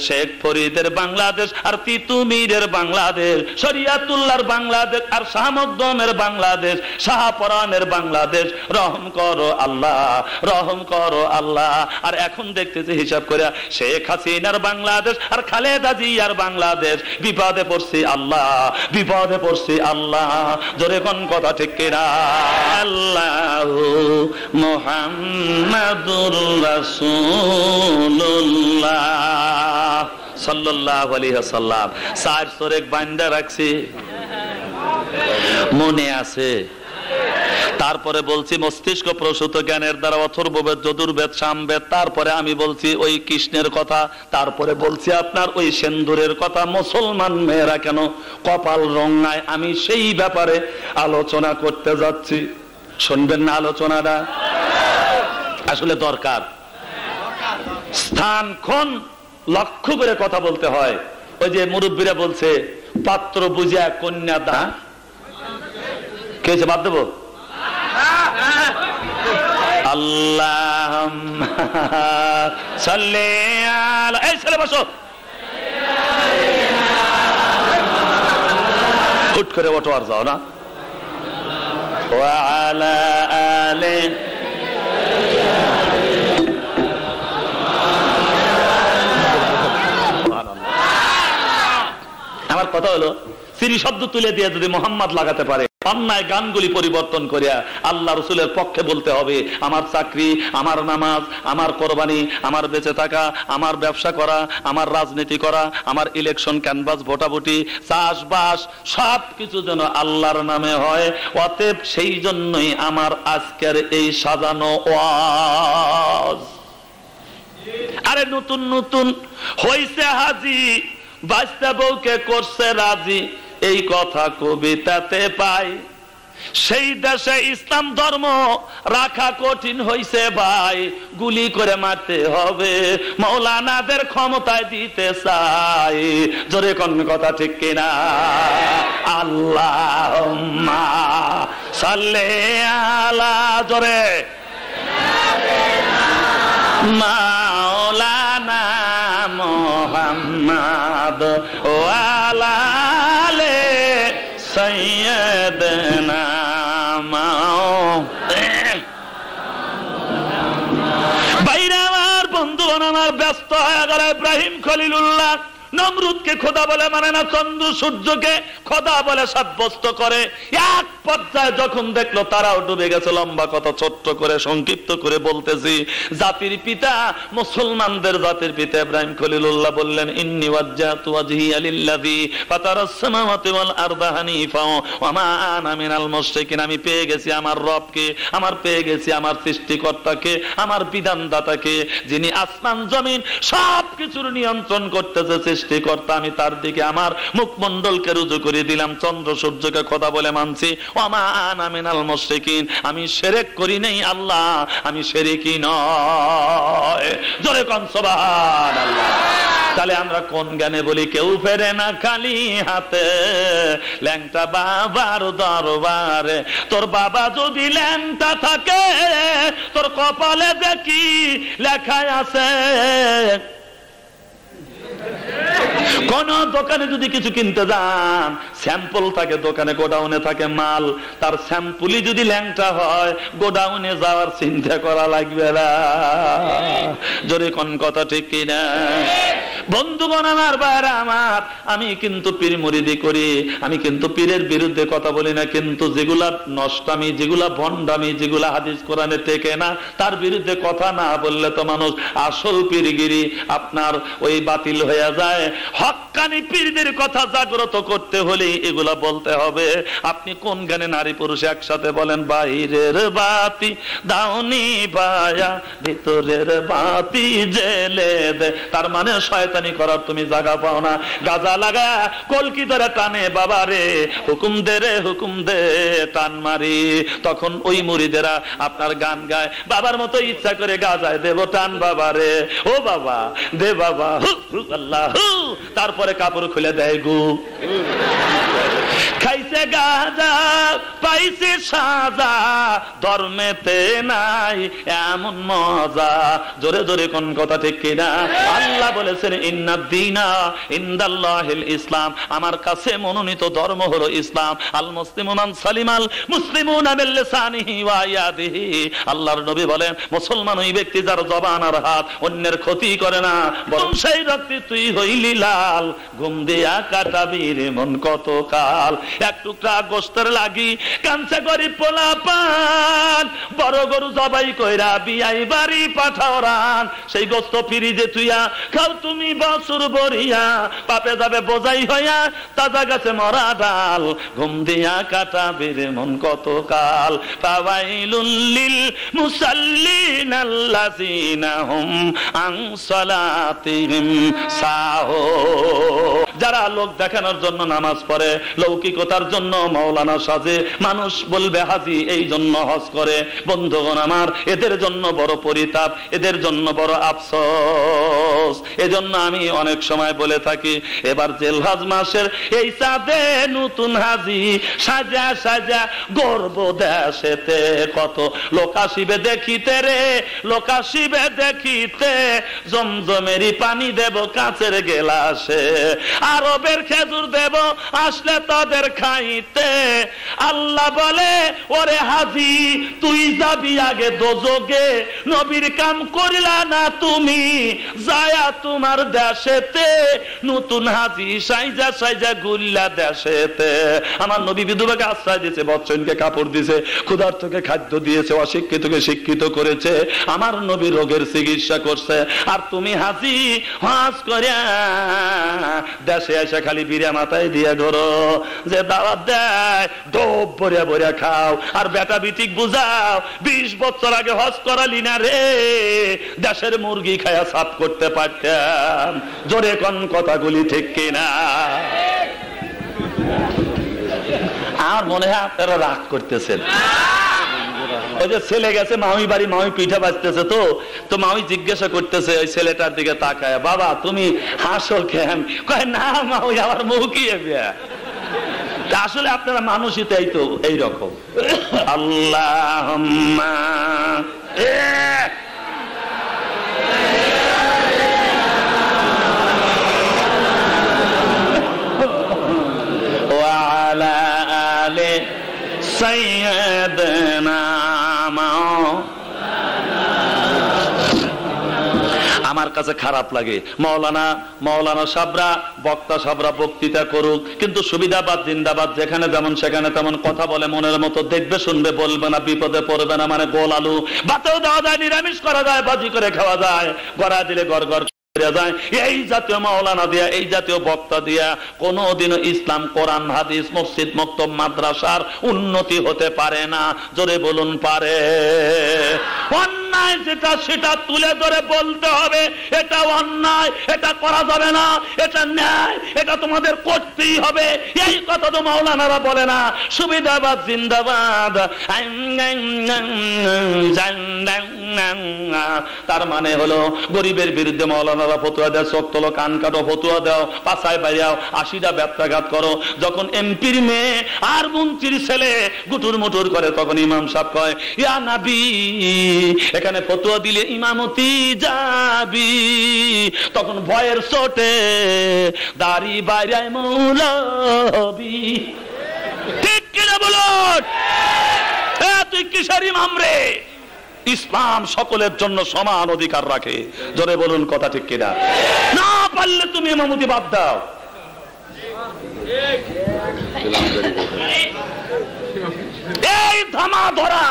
শেখ ফরিদের বাংলাদেশ আর তিতুমিরের বাংলাদেশ, শরিয়াতুল্লাহর বাংলাদেশ আর শাহ মকদমের বাংলাদেশ, শাহপরানের বাংলাদেশ। রহম করো আল্লাহ, রহম করো আল্লাহ। আর এখন দেখতেছি হিসাব করে শেখ হাসিনার বাংলাদেশ আর খালেদা জিয়ার বাংলাদেশ। বিপদে পড়ছি আল্লাহ, বিপদে পড়ছি আল্লাহ। জোরে কোন কথা ঠিক কিনা? আল্লাহু মুহাম্মাদুর রাসূলুল্লাহ সাল্লাল্লাহু আলাইহি ওয়াসাল্লাম। চার সরেক বান্দা রাখছি, মনে আছে? তারপরে বলছি মস্তিষ্ক প্রসূত জ্ঞানের দ্বারা অথর্ববেদ, যজুর্বেদ, সামবেদ। তারপরে আমি বলছি ওই কৃষ্ণের কথা। তারপরে বলছি আপনার ওই সেন্দুরের কথা। মুসলমান মেয়েরা কেন কপাল রঙায়, আমি সেই ব্যাপারে আলোচনা করতে যাচ্ছি। শুনবেন না আলোচনাটা? আসলে দরকার, স্থানক্ষণ লক্ষ্য করে কথা বলতে হয়। ওই যে মুরব্বীরা বলছে পাত্র বুঝিয়া কন্যা দা, কে বাদ দেবো? আল্লাহুম্মা সাল্লি আলা, এই ছেলে বসো, হুট করে ওঠো আর যাও না। ওয়া আলা আলি, আমার কথা হলো সিরি শব্দ তুলে দিয়ে যদি মোহাম্মদ লাগাতে পারে, অন্যায় গানগুলি পরিবর্তন করিয়া আল্লাহ রসুলের পক্ষে বলতে হবে, আমার চাকরি, আমার নামাজ, আমার কোরবানি, আমার বেঁচে থাকা, আমার ব্যবসা করা, আমার রাজনীতি করা, আমার ইলেকশন ক্যানভাস, ভোটাভুটি, চাষবাস, সব কিছু যেন আল্লাহর নামে হয়। অতএব সেই জন্যই আমার আজকের এই সাজানো ওয়াজ। আরে নতুন নতুন হইছে হাজি, বাচ্চা বউকে করছে রাজি, এই কথা কবিতাতে পাই। সেই দেশে ইসলাম ধর্ম রাখা কঠিন হইছে ভাই, গুলি করে মারতে হবে, মৌলানাদের ক্ষমতায় দিতে চাই। জোরে কোন কথা ঠিক কিনা? আল্লাহুম্মা সাল্লি আলা, জোরে, মাওলানা মুহাম্মদ ওয়া আলা আলি সাইয়্যিদিনা। বাইরে আমার বন্ধু আমার ব্যস্ত হয়ে গেল। ইব্রাহিম খলিলুল্লাহ নমরুদকে খোদা বলে মানে না, চন্দ্র সূর্যকে খোদা বলে সাব্যস্ত করে। এক পর্যায়ে যখন দেখলো তারাও ডুবে গেছে, লম্বা কথা ছোট্ট করে সংক্ষিপ্ত করে বলতেছি, জাতির পিতা, মুসলমানদের জাতির পিতা ইব্রাহিম খলিলুল্লাহ বললেন, ইন্নী ওয়াজ্জাহতু ওয়াজহিয়া লিল্লাযী ফাতারাস সামাওয়াতি ওয়াল আরদা হানিফা ওয়া মা আনা মিনাল মুশরিকিন। আমি পেয়ে গেছি আমার রবকে, আমার পেয়ে গেছি আমার সৃষ্টিকর্তাকে, আমার বিধানদাতাকে, যিনি আসমান জমিন সবকিছুর নিয়ন্ত্রণ করতেছে, সৃষ্টিকর্তা। আমি তার দিকে আমার মুখমণ্ডলকে রুজু করে দিলাম, চন্দ্র সূর্যকে খোদা বলে মানছি। ওয়া মা আনা মিনাল মুশরিকিন, আমি শিরক করি নাই আল্লাহ, আমি শিরকি নয়। জোরে কোন সুবহানাল্লাহ। তাহলে আমরা কোন গানে বলি, কেউ ফেরে না খালি হাতে, ল্যাংটা বাবার দরবারে। তোর বাবা যদি ল্যাংটা থাকে, তোর কপালে দেখি লেখা আছে। কোন দোকানে যদি কিছু কিনতে যান, স্যাম্পল থাকে দোকানে, গোডাউনে থাকে মাল, তার স্যাম্পলই যদি ল্যাংটা হয়, গোডাউনে যাওয়ার চিন্তা করা লাগবে না। জোরে কোন কথা ঠিক কিনা? বন্ধুগণ আমার, বাইরে আমার, আমি কিন্তু পীর মুরিদি করি, আমি কিন্তু পীরের বিরুদ্ধে কথা বলি না, কিন্তু যেগুলা নষ্টামি, যেগুলা ভণ্ডামি, যেগুলা হাদিস কোরআনে টেকে না, তার বিরুদ্ধে কথা না বললে তো মানুষ আসল পীরগিরি আপনার ওই বাতিল হয়ে যায়। হক্কানি পীরদের কথা জাগ্রত করতে হলে এগুলা বলতে হবে। আপনি কোন গানে নারী পুরুষ একসাথে বলেন, বাইরের বাতি দাওনি বায়া, ভিতরের বাতি জেলে দে, তার মানে শয়তানি করার তুমি জায়গা পাও না। গাজা লাগা কলকি ধরে টানে বাবা রে, হুকুম দে রে হুকুম দে, টান মারি। তখন ওই মুরিদেরা আপনার গান গায়, বাবার মতো ইচ্ছা করে গাজায় দেব টান বাবা রে, ও বাবা দে বাবা, আল্লাহ, তারপরে কাপড় খুলে দেয় গু। খাইছে গাজা পাইছে সাজা, ধর্মেতে নাই এমন মজা। জোরে জোরে কোন কথা ঠিক কিনা? আল্লাহ বলেছেন, ইন্নাদ দীনা ইনদাল্লাহিল ইসলাম, আমার কাছে মনোনীত ধর্ম হলো ইসলাম। আল মুসলিমু মান সালিমাল মুসলিমুনা বিল লিসানিহি ওয়া ইয়াদিহি। আল্লাহর নবী বলেন, মুসলমান ওই ব্যক্তি যার জবান আর হাত অন্যের ক্ষতি করে না, বরং সেই রক্তে তুই হইলি লাল, ঘুম দিয়া কাটাবি রে মন কত কাল। এক টুকরা গোস্তের লাগি কাঞ্চা গরিব পোলা পান, বড় গরু জবাই কইরা বিয়াই বাড়ি পাঠাও রান। সেই গোস্ত ফিরিজে তুইয়া খাও তুমি বছর বরিয়া, পাপে যাবে বোঝাই হইয়া তাজা গাছে মরা ডাল, ঘুম দিয়া কাটাবি রে মন কত কাল। ফাওয়াইলুল লিল মুসাল্লিন আল্লাযিনা হুম আন সালাতিহিম সাহু। যারা লোক দেখানোর জন্য নামাজ পড়ে, লৌকিকতার জন্য মাওলানা সাজে, মানুষ বলবে হাজি এই জন্য হজ করে, বন্ধুগণ আমার, এদের জন্য বড় পরিতাপ, এদের জন্য বড় আফসোস। এজন্য আমি অনেক সময় বলে থাকি, এবার জিলহজ মাসের এই চাঁদে নতুন হাজি সাজা সাজা গর্ব দেশেতে, কত লোক আসিবে দেখিতে রে, লোক আসিবে দেখিতে, জমজমেরই পানি দেব কাঁচের গেলাসে, আরবের খেজুর দেব আসলে তাদের খাইতে। আল্লাহ বলে ওরে হাজি তুই যাবি আগে দোজগে, নবীর কাম করিলা না তুমি যায়া তোমার দেশেতে, নতুন হাজি সাইজা সাইজা গুল্লা দেশেতে। আমার নবী বিধবাকে আশ্রয় দিয়েছে, বচ্চনকে কাপড় দিয়েছে, ক্ষুধার্তকে খাদ্য দিয়েছে, অশিক্ষিতকে শিক্ষিত করেছে, আমার নবী রোগের চিকিৎসা করছে। আর তুমি হাজি হজ করিয়া দেশে এসে খালি বিড়া মাথায় দিয়ে ধরো, যে দাওয়াত দেয় ডোব ভরিয়া ভরিয়া খাও, আর বেটা বিটিক বুঝাও 20 বছর আগে হজ করালি না রে, দেশের মুরগি খায়া সাফ করতে পারতাম। জোরে কোন কথাগুলি ঠিক কিনা? আমার মনে হয় আপনারা রাগ করতেছেন। ওই যে ছেলে গেছে মামি বাড়ি, মামি পিঠা বাজতেছে, তো মামি জিজ্ঞাসা করতেছে ওই ছেলেটার দিকে তাকায়, বাবা তুমি হাসো কেন? কয় না মামি আমার মুখ কি আসলে আপনারা মানুষই তাই তো এইরকম। আল্লাহুম্মা ওয়া আলা আলি সাইয়্যিদিনা। আমার কাছে খারাপ লাগে মাওলানা সাবরা, বক্তা সাবরা বক্তৃতা করুক, কিন্তু সুবিধাবাদ জিন্দাবাদ, যেখানে যেমন সেখানে তেমন কথা বলে, মনের মতো দেখবে শুনবে, বলবে না, বিপদে পড়বে না। মানে গোল আলু ভাতেও দেওয়া যায়, নিরামিষ করা যায়, ভাজি করে খাওয়া যায়, গড়া দিলে গড় গড় যায়। এই জাতীয় মাওলানা দিয়া, এই জাতীয় বক্তা দিয়া কোনদিনও ইসলাম, কোরআন, হাদিস, মসজিদ, মক্তব, মাদ্রাসার উন্নতি হতে পারে না। জোরে বলুন পারে? অন্যায় যেটা সেটা তুলে ধরে বলতে হবে, এটা অন্যায়, এটা করা যাবে না, এটা ন্যায়, এটা তোমাদের করতেই হবে। এই কথা তো মাওলানারা বলে না। সুবিধাবাদ জিন্দাবাদ। তার মানে হলো গরিবের বিরুদ্ধে মাওলানারা ফতুয়া দেয়, চোখ তোলো, কান কাটো, ফতুয়া দাও, পাছায় বাইরাও, 80টা ব্যত্যাঘাত করো। যখন এমপির মেয়ে আর মন্ত্রীর ছেলে গুটুর মুটুর করে, তখন ইমাম সাহেব কয় ইয়া নবী, এখানে ফতুয়া দিলে ইমামতি যাবি। তখন ভয়ের চোটে দাড়ি বাইরায় মৌলবি। ঠিক কিনা বলুন? তুই কিসের ইমাম রে? ইসলাম সকলের জন্য সমান অধিকার রাখে। জোরে বলুন কথা ঠিক কিনা? না পারলে তুমি ইমামতি বাদ দাও। এই ধামা ধরা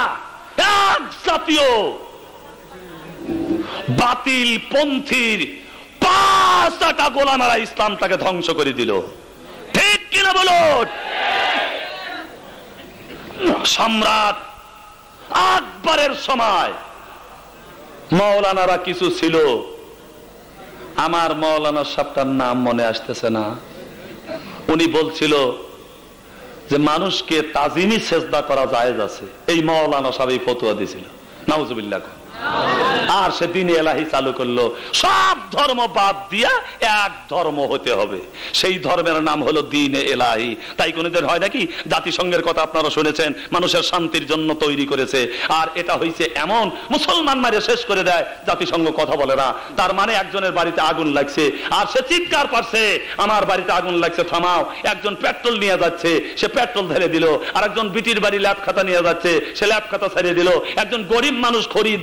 এক জাতীয় বাতিল পন্থীর 5টা গোলামেরা ইসলামটাকে ধ্বংস করে দিল। ঠিক কিনা বলুন? সম্রাট আকবরের সময় মাওলানারা কিছু ছিল, আমার মাওলানা সাহেবটার নাম মনে আসতেছে না, উনি বলছিল যে মানুষকে তাজিমি সেজদা করা জায়েজ আছে। এই মাওলানা সাহেব এই ফতোয়া দিয়েছিল, নাউজুবিল্লাহ। আর সে দ্বীন এলাহি চালু করলো, সব ধর্ম বাদ দিয়া এক ধর্ম হতে হবে। সেই ধর্মের নাম হলো দ্বীন এলাহি। তাই কোনদিন হয় নাকি? জাতিসংঘের কথা আপনারা শুনেছেন, মানুষের শান্তির জন্য তৈরি করেছে। আর এটা হয়েছে এমন, মুসলমান মারে শেষ করে দেয়, জাতিসংঘ কথা বলে না। তার মানে একজনের বাড়িতে আগুন লাগছে, আর সে চিৎকার পারছে আমার বাড়িতে আগুন লাগছে, থামাও। একজন পেট্রোল নিয়ে যাচ্ছে, সে পেট্রোল ঢেলে দিল। আর একজন বিটির বাড়ি ল্যাপ খাতা নিয়ে যাচ্ছে, সে ল্যাপ খাতা ছাড়িয়ে দিল। একজন গরিব মানুষ খরিদ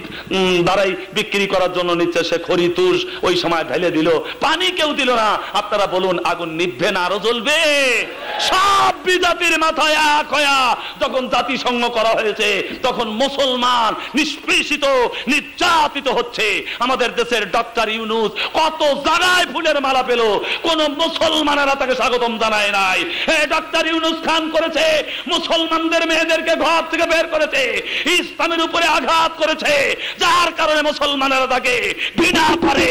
দাঁড়াই বিক্রি করার জন্য নিচ্ছে, সে খড়ি তুষ ওই সময় ঢেলে দিল। পানি কেউ দিল না। আপনারা বলুন, আগুন নিভবে না আরো জ্বলবে? সব বিজাতির মাথায় এক হয়া যখন জাতিসংঘ করা হয়েছে, তখন মুসলমান নিষ্পেষিত, নির্যাতিত হচ্ছে। আমাদের দেশের ডক্টর ইউনূস কত জায়গায় ফুলের মালা পেল, কোন মুসলমানেরা তাকে স্বাগতম জানায় নাই। ডক্টর ইউনূস খান করেছে, মুসলমানদের মেয়েদেরকে ঘর থেকে বের করেছে, ইসলামের উপরে আঘাত করেছে, যার কারণে মুসলমানেরা তাকে ঘৃণা করে।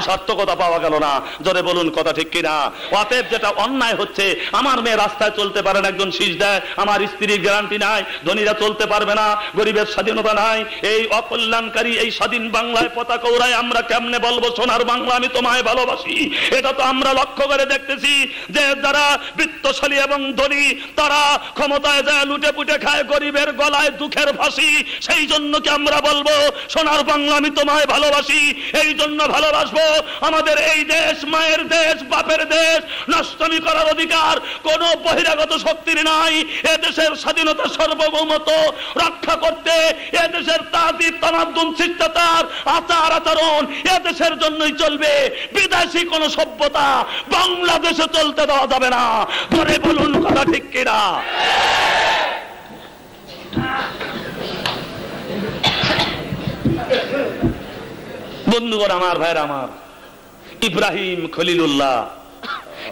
সার্থকতা পাওয়া গেল না। জোরে বলুন কথা ঠিক কিনা? অতএব যেটা অন্যায় হচ্ছে, আমার মেয়ে রাস্তায় চলতে পারে না, একজন শীষ দেয়, আমার স্ত্রীর গ্যারান্টি নাই, ধনীরা চলতে পারবে না, গরিবের স্বাধীনতা নাই, এই অকল্যাণকারী এই স্বাধীন বাংলায় পতাকা উড়ায় আমরা কেমনে বলবো সোনার বাংলা আমি তোমায় ভালোবাসি? এটা তো আমরা লক্ষ্য করে দেখতেছি যে যারা বিত্তশালী এবং ধনী তারা ক্ষমতায় যায় লুটে পুটে খায়, গরিবের গলায় দুঃখের ফাঁসি। সেই জন্য কি আমরা বলবো সোনার বাংলা আমি তোমায় ভালোবাসি? এই জন্য ভালোবাসবো আমাদের এই দেশ মায়ের দেশ, বাপের দেশ, নষ্টমী করার অধিকার কোন বহিরাগত শক্তির নাই। এ দেশের স্বাধীনতা সার্বভৌমত্ব রক্ষা করতে এ দেশের তাজিব তামাদ্দুন শিষ্টাচার আচার আচরণ এ দেশের জন্যই চলবে। বিদেশি কোন সভ্যতা বাংলাদেশে চলতে দেওয়া যাবে না। ধরে বলুন কথা ঠিক কিনা? বন্ধুগণ আমার, ভাইরা আমার, ইব্রাহিম খলিলুল্লাহ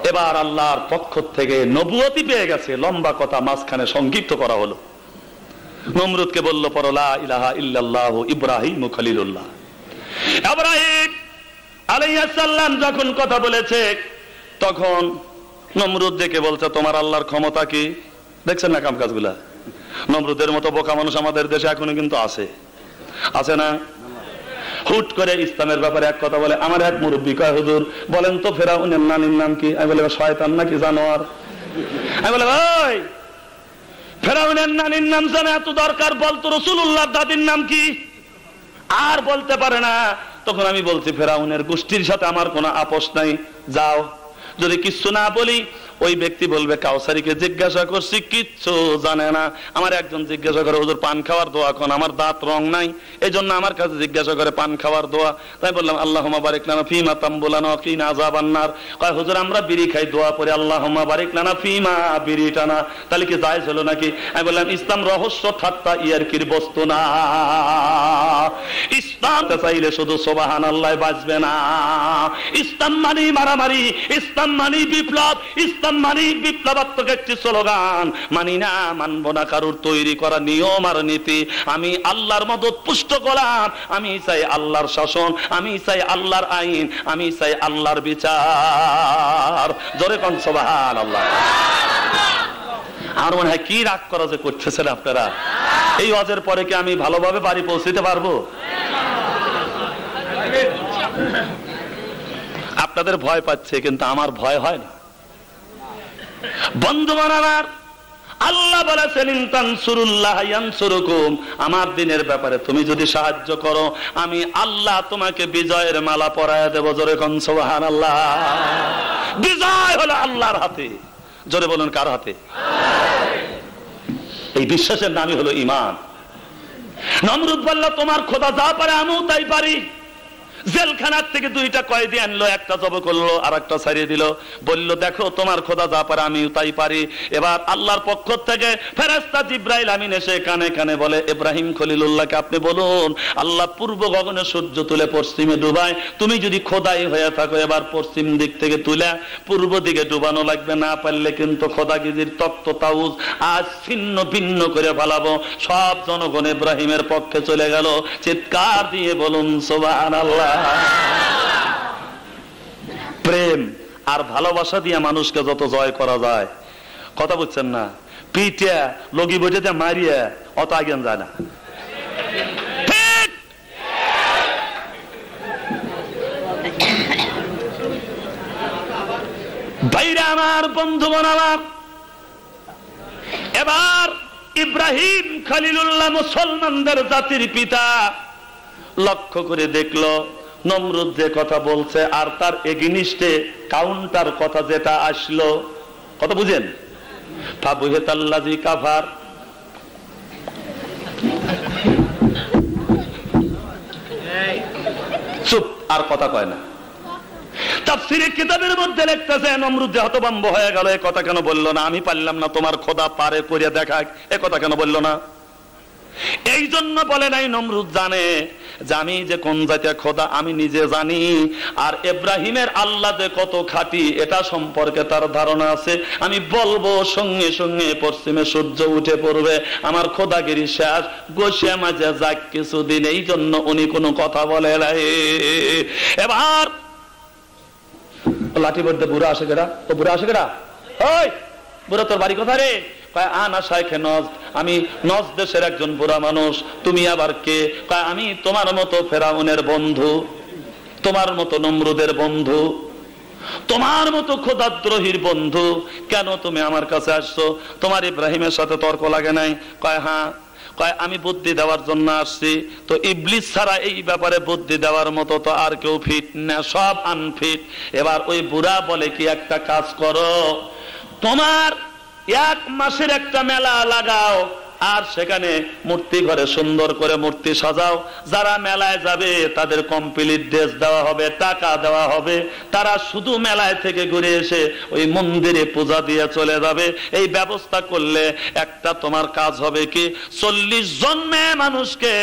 এবার আল্লাহর পক্ষ থেকে নবুয়তি পেয়ে গেছে। লম্বা কথা মাঝখানে সংক্ষিপ্ত করা হলো। নমরুদকে বলল পড়ো লা ইলাহা ইল্লাল্লাহু ইব্রাহিম খলিলুল্লাহ। ইব্রাহিম আলাইহিস সালাম যখন কথা বলেছে তখন নমরুদ দেখে বলছে তোমার আল্লাহর ক্ষমতা কি? দেখছেন না কাম কাজগুলা? নমরুদের মতো বোকা মানুষ আমাদের দেশে এখনো কিন্তু আছে, আছে না? হুট করে ইসলামের ব্যাপারে এক কথা বলে। আমার এক মুরব্বী কয় হুজুর বলেন তো ফেরাউনের নানির নাম কি? আমি বলে শয়তান নাকি জানোয়ার? আমি বলে ভাই ফেরাউনের নানির নাম জানা এত দরকার, বলতো রাসূলুল্লাহর দাদির নাম কি? আর বলতে পারে না। তখন আমি বলছি ফেরাউনের গোষ্ঠীর সাথে আমার কোনো আপোষ নাই, যাও। যদি কিচ্ছু না বলি ওই ব্যক্তি বলবে কাউসারীকে জিজ্ঞাসা করছি কিচ্ছু জানে না। আমার একজন জিজ্ঞাসা করে হুজুর পান খাওয়ার দোয়া কোন? আমার দাঁত রং নাই, এই জন্য আমার কাছে জিজ্ঞাসা করে পান খাওয়ার দোয়া। তাই বললাম আল্লাহুম্মা বারিক লানা ফীমা তামবুলানা ওয়া কিনা আযাবান নার। কয় হুজুর আমরা বিড়ি খাই, দোয়া পড়ে আল্লাহুম্মা বারিক লানা ফীমা বিড়িটানা। তাহলে কি জায়েজ হলো নাকি? আমি বললাম ইসলাম রহস্য ঠাট্টা ইয়ারকির বস্তু না। ইসলাম চাইলে শুধু সুবহানাল্লাহ বাজবে না। ইসলাম মানে মারামারি, ইসলাম মানে বিপ্লব, ইসলাম মানি বিপ্লবাত্মক একটি স্লোগান। মানি না, মানব না কারুর তৈরি করা নিয়ম আর নীতি। আমি আল্লাহর মদত পুষ্ট গোলাম, আমি চাই আল্লাহর শাসন, আমি চাই আল্লাহর আইন, আমি চাই আল্লাহর বিচার। জোরে কোন সুবহানাল্লাহ। আর মনে হয় কি রাগ করা যে করতেছেন আপনারা? এই ওয়াজের পরে কি আমি ভালোভাবে বাড়ি পৌঁছতে পারবো? আপনাদের ভয় পাচ্ছে কিন্তু আমার ভয় হয় না। বন্ধুগণ আমার, আল্লাহ বলেছেন ইনতানসুরুল্লাহ ইয়ানসুরুকুম। আমার দিনের ব্যাপারে তুমি যদি সাহায্য করো আমি আল্লাহ তোমাকে বিজয়ের মালা পরায়া দেব। জোরে কোন সুবহানাল্লাহ। বিজয় হলো আল্লাহর হাতে। জোরে বলুন কার হাতে? এই বিশ্বাসের নামই হলো ঈমান। নমরুদ বলল তোমার খোদা যা পারে আমিও তাই পারি। জেলখানার থেকে দুইটা কয়েদি আনলো, একটা জব করলো আর একটা ছাড়িয়ে দিল। বলল দেখো তোমার খোদা যা পারে আমিও তাই পারি। এবার আল্লাহর পক্ষ থেকে ফেরেশতা জিবরাইল আমিন এসে কানে কানে বলে ইব্রাহিম খলিলুল্লাহকে আপনি বলুন আল্লাহ পূর্ব গগনে সূর্য তুলে পশ্চিমে ডুবায়। তুমি যদি খোদাই হয়ে থাকো এবার পশ্চিম দিক থেকে তুলে পূর্ব দিকে ডুবানো লাগবে, না পারলে কিন্তু খোদাগিজির তক্ত তাউজ আজ ছিন্ন ভিন্ন করে ফেলাবো। সব জনগণ ইব্রাহিমের পক্ষে চলে গেল। চিৎকার দিয়ে বলুন সুবহানাল্লাহ। প্রেম আর ভালোবাসা দিয়ে মানুষকে যত জয় করা যায়, কথা বুঝছেন না? পিটিয়া লগি বইতে মারিয়া অত আগে যায় না। ভাইরা আমার, বন্ধুগণ আমার, এবার ইব্রাহিম খলিলুল্লাহ মুসলমানদের জাতির পিতা লক্ষ্য করে দেখলো নমরুদ যে কথা বলছে আর তার এগেইনস্টে কাউন্টার কথা যেটা আসলো, কথা বুঝেন? ফাবুহিতাল্লাযী কাফার। চুপ, আর কথা কয় না। তাফসীরে কিতাবের মধ্যে লিখতেছে নমরুদ যে হতভম্ব হয়ে গেল। এই কথা কেন বললো না? আমি পারলাম না, তোমার খোদা পারে করে দেখাক। এ কথা কেন বললো না? এই জন্য বলে নাই, নমরুদ জানে যে আমি যে কোন জাতীয় খোদা আমি নিজে জানি, আর ইব্রাহিমের আল্লাহ যে কত খাঁটি এটা সম্পর্কে তার ধারণা আছে। আমি বলবো সঙ্গে সঙ্গে পশ্চিমে সূর্য উঠে পড়বে, আমার খোদাগিরি শেষ, গোসিয়া মাঝে যাক কিছুদিন। এই জন্য উনি কোনো কথা বলে নাই। এবার লাঠি বলতে বুড়া আসে কেডা? তো বুড়া আসে কেডা? ওই বুড়া তোর বাড়ি কোথায় রে? আনা শাইখে নজদ, আমি নজদ দেশের একজন বুড়া মানুষ। তুমি আবার কে? আমি তোমার মতো ফেরাউনের বন্ধু, তোমার মতো নমরুদের বন্ধু, তোমার মতো খোদাদ্রোহীর বন্ধু। কেন তুমি আমার কাছে আসছো? তোমার ইব্রাহিমের সাথে তর্ক লাগে নাই? কয় হ্যাঁ। কয় আমি বুদ্ধি দেওয়ার জন্য আসছি। তো ইবলিস ছাড়া এই ব্যাপারে বুদ্ধি দেওয়ার মতো তো আর কেউ ফিট না, সব আনফিট। এবার ওই বুড়া বলে কি, একটা কাজ করো, তোমার 1 মাসের একটা মেলা লাগাও, আর সেখানে মূর্তি ঘরে সুন্দর করে মূর্তি সাজাও। যারা মেলায় যাবে তাদের কমপ্লিট ড্রেস দেওয়া হবে, টাকা দেওয়া হবে, তারা শুধু মেলায় থেকে ঘুরে এসে ওই মন্দিরে পূজা দিয়ে চলে যাবে। এই ব্যবস্থা করলে একটা তোমার কাজ হবে কি, 40 জন মেয়ে মানুষকে,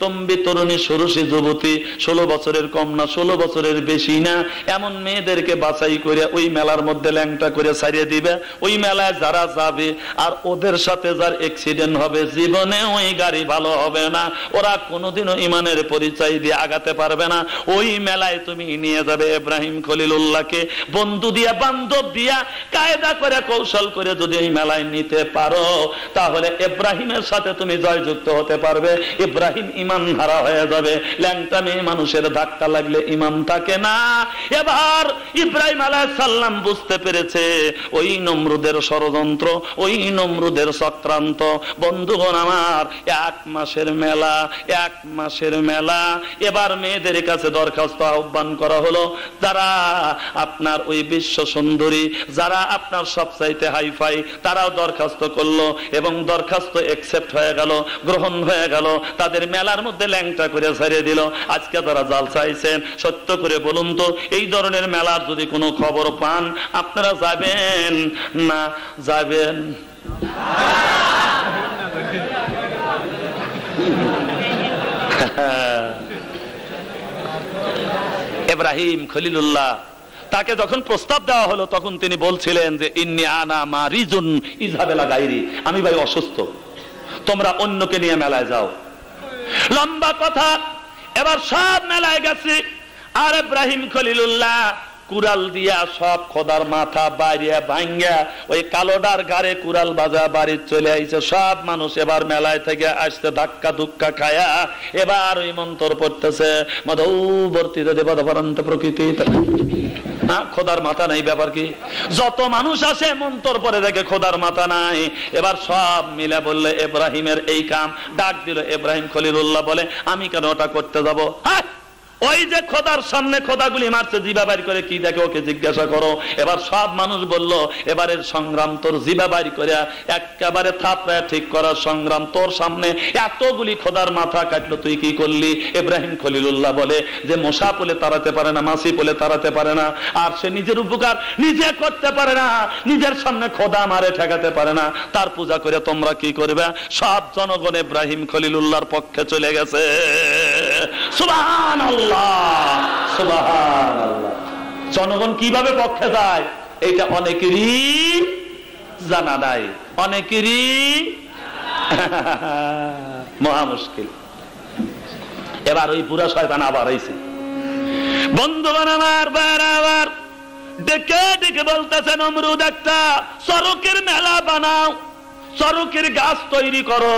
তম্বি তরুণী ষোড়শী যুবতী, 16 বছরের কম না 16 বছরের বেশি না, এমন মেয়েদেরকে বাছাই করে ওই মেলার মধ্যে ল্যাংটা করে ছাড়িয়ে দিবে। ওই মেলায় যারা যাবে আর ওদের সাথে যার অ্যাক্সিডেন্ট হবে, জীবনে ওই গাড়ি ভালো হবে না, ওরা কোনোদিনও ইমানের পরিচয় দিয়ে আগাতে পারবে না। ওই মেলায় তুমি নিয়ে যাবে ইব্রাহিম খলিলুল্লাহকে, বন্ধু দিয়া বান্ধব দিয়া কায়দা করে কৌশল করে যদি এই মেলায় নিতে পারো, তাহলে ইব্রাহিমের সাথে তুমি জয়যুক্ত হতে পারবে। ইব্রাহিম ইমান হারা হয়ে যাবে। ল্যাংটা মেয়ে মানুষের ধাক্কা লাগলে ইমাম থাকে না। এবার ইব্রাহিম আলাইহিস সালাম বুঝতে পেরেছে ওই নমরুদের ষড়যন্ত্র, ওই নমরুদের চক্রান্ত। বন্ধুগণ আমার, 1 মাসের মেলা, 1 মাসের মেলা। এবার মেয়েদের কাছে দরখাস্ত আহ্বান করা হলো, যারা আপনার ওই বিশ্ব সুন্দরী, যারা আপনার সবচাইতে হাইফাই, তারাও দরখাস্ত করলো এবং দরখাস্ত অ্যাকসেপ্ট হয়ে গেল, গ্রহণ হয়ে গেল। তাদের মেলার মধ্যে ল্যাংটা করে ছেড়ে দিল। আজকে তারা জাল চাইছেন, সত্য করে বলুন তো, এই ধরনের মেলার যদি কোনো খবর পান, আপনারা যাবেন না যাবেন? ইব্রাহিম খলিলুল্লাহ, তাকে যখন প্রস্তাব দেওয়া হলো তখন তিনি বলছিলেন যে ইন্নী আনা মারিজুন ইযহাবিলা গায়রি, আমি ভাই অসুস্থ, তোমরা অন্যকে নিয়ে মেলায় যাও। লম্বা কথা। এবার সব মেলায় গেছে, আর ইব্রাহিম খলিলুল্লাহ কুড়াল দিয়া সব খোদার মাথা বাইরে ভাঙ্গা ওই কালোডার গাড়ে কুড়াল বাজা বাড়ি চলে আইছে। সব মানুষ এবার মেলায় থেকে আসতে ধাক্কা ধুক্কা খায়া এবার ওই মন্ত্র পড়তেছে, মধুবর্তিতে দেবদভরন্ত প্রকৃতি। খোদার মাথা নাই, ব্যাপার কি? যত মানুষ আসে মন্তর পরে দেখে খোদার মাথা নাই। এবার সব মিলে বললে ইব্রাহিমের এই কাম। ডাক দিল ইব্রাহিম খলিলুল্লাহ, বলে আমি কেন ওটা করতে যাব? ওই যে খোদার সামনে খোদাগুলি মারছে, জিবা বাইর করে কি দেখে ওকে জিজ্ঞাসা করো। এবার সব মানুষ বলল, এবারের সংগ্রাম তোর জিবা বাইর করে একেবারে থাপড়ায় ঠিক করার সংগ্রাম। তোর সামনে এতগুলি খোদার মাথা কাটলো, তুই কি করলি? ইব্রাহিম খলিলুল্লাহ বলে যে মশা পোলে তাড়াতে পারে না, মাছি পোলে তাড়াতে পারে না, আর সে নিজের উপকার নিজে করতে পারে না, নিজের সামনে খোদা মারে ঠেকাতে পারে না, তার পূজা করে তোমরা কি করবে? সব জনগণ ইব্রাহিম খলিলুল্লাহর পক্ষে চলে গেছে। সুবহানাল্লাহ, সুবহানাল্লাহ। জনগণ কিভাবে পক্ষে যায় এটা অনেকেরই জানা নাই, অনেকেরই মহা মুশকিল। এবার ওই পুরা শয়তান আবার হয়েছে। বন্ধুগণ আমার, বারবার ডেকে ডেকে বলতেছে, নমরুদ একটা চরকের মেলা বানাও, চরকের গাছ তৈরি করো,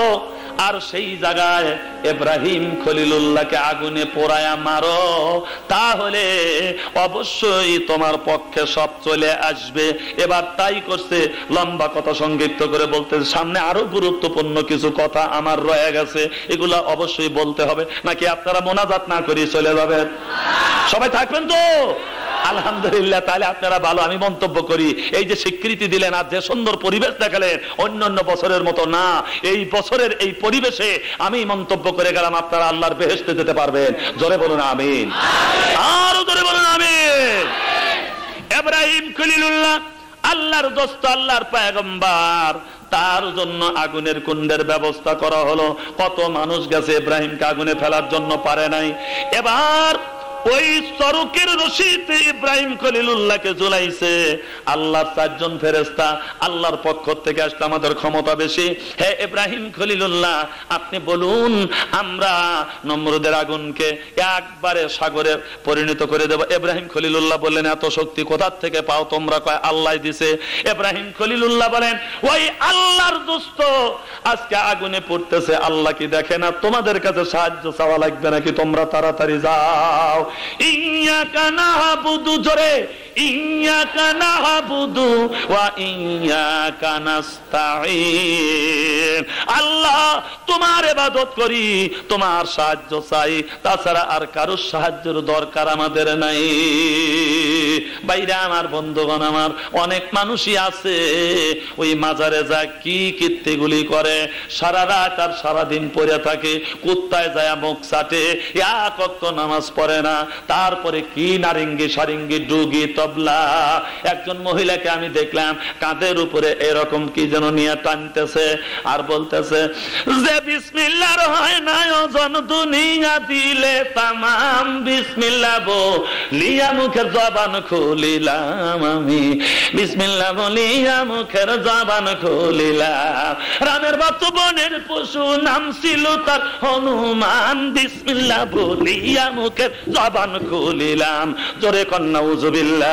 আর সেই জায়গায় ইব্রাহিম খলিলুল্লাহকে আগুনে পোড়ায়া মারো, তাহলে অবশ্যই তোমার পক্ষে সব চলে আসবে। এবার তাই করছে। লম্বা কথা সংক্ষিপ্ত করে বলতে, সামনে আরো গুরুত্বপূর্ণ কিছু কথা আমার রয়ে গেছে, এগুলা অবশ্যই বলতে হবে। নাকি আপনারা মোনাজাত না করে চলে যাবেন? সবাই থাকবেন তো? আলহামদুলিল্লাহ। তাহলে আপনারা ভালো। আমি মন্তব্য করি, এই যে স্বীকৃতি দিলেন আর যে সুন্দর পরিবেশ দেখালেন, অন্যান্য বছরের মতো না, এই বছরের এই পরিবেশে আমি মন্তব্য করে গেলাম, আপনারা আল্লাহর বেহেশতে যেতে পারবেন। জোরে বলুন আমিন, আরো জোরে বলুন আমিন। ইব্রাহিম খলিলুল্লাহ আল্লাহর দোস্ত, আল্লাহর পয়গম্বর, তার জন্য আগুনের কুণ্ডের ব্যবস্থা করা হলো। কত মানুষ গেছে ইব্রাহিমকে আগুনে ফেলার জন্য, পারে নাই। এবার ওই চরকের রশিতে ইব্রাহিম খলিলুল্লাহকে ঝুলাইছে। আল্লাহর 4 জন ফেরেশতা আল্লাহর পক্ষ থেকে আসলে আমাদের ক্ষমতা বেশি। হে ইব্রাহিম খলিলুল্লাহ, আপনি বলুন আমরা নমরুদের আগুনকে একবারে সাগরে পরিণত করে দেব। ইব্রাহিম খলিলুল্লাহ বললেন, এত শক্তি কোথা থেকে পাও তোমরা? কয় আল্লাহ দিছে। ইব্রাহিম খলিলুল্লাহ বলেন, ওই আল্লাহর দোস্ত আজকে আগুনে পড়তেছে, আল্লাহ কি দেখে না? তোমাদের কাছে সাহায্য চাওয়া লাগবে নাকি? তোমরা তাড়াতাড়ি যাও। ইয়্যাকা না'বুদু, জোরে ইয়্যাকা না'বুদু ওয়া ইয়্যাকা নাস্তাঈন। আল্লাহ তোমার ইবাদত করি, তোমার সাহায্য চাই, তাছাড়া আর কারো সাহায্যের দরকার আমাদের নাই। বাইরে আমার বন্ধুগণ, আমার অনেক মানুষই আছে ওই মাজারে যা কি কীর্তিগুলি করে, সারা রাত আর সারাদিন পড়ে থাকে, কুত্তায় যায় মুখ চাটে, এক ওয়াক্ত নামাজ পড়ে না, তারপরে কি নারিঙ্গি সারিঙ্গি ডুগি তবলা। একজন মহিলাকে আমি দেখলাম কাঁধের উপরে এরকম কি যেন নিয়ে টানতেছে আর বলতেছে যে বিসমিল্লাহর হয় না ওজন দুনিয়া দিলে তামাম, বিসমিল্লাহ বলিয়া মুখের জবান খুলিলাম আমি, বিসমিল্লাহ বলিয়া মুখের জবান খুলিলাম। রামের বাচ্চা বনের পশু নাম ছিল তার হনুমান, বিসমিল্লাহ বলিয়া মুখের জবান খুলিলাম। জোরে কন্যা উযুবিল্লাহ।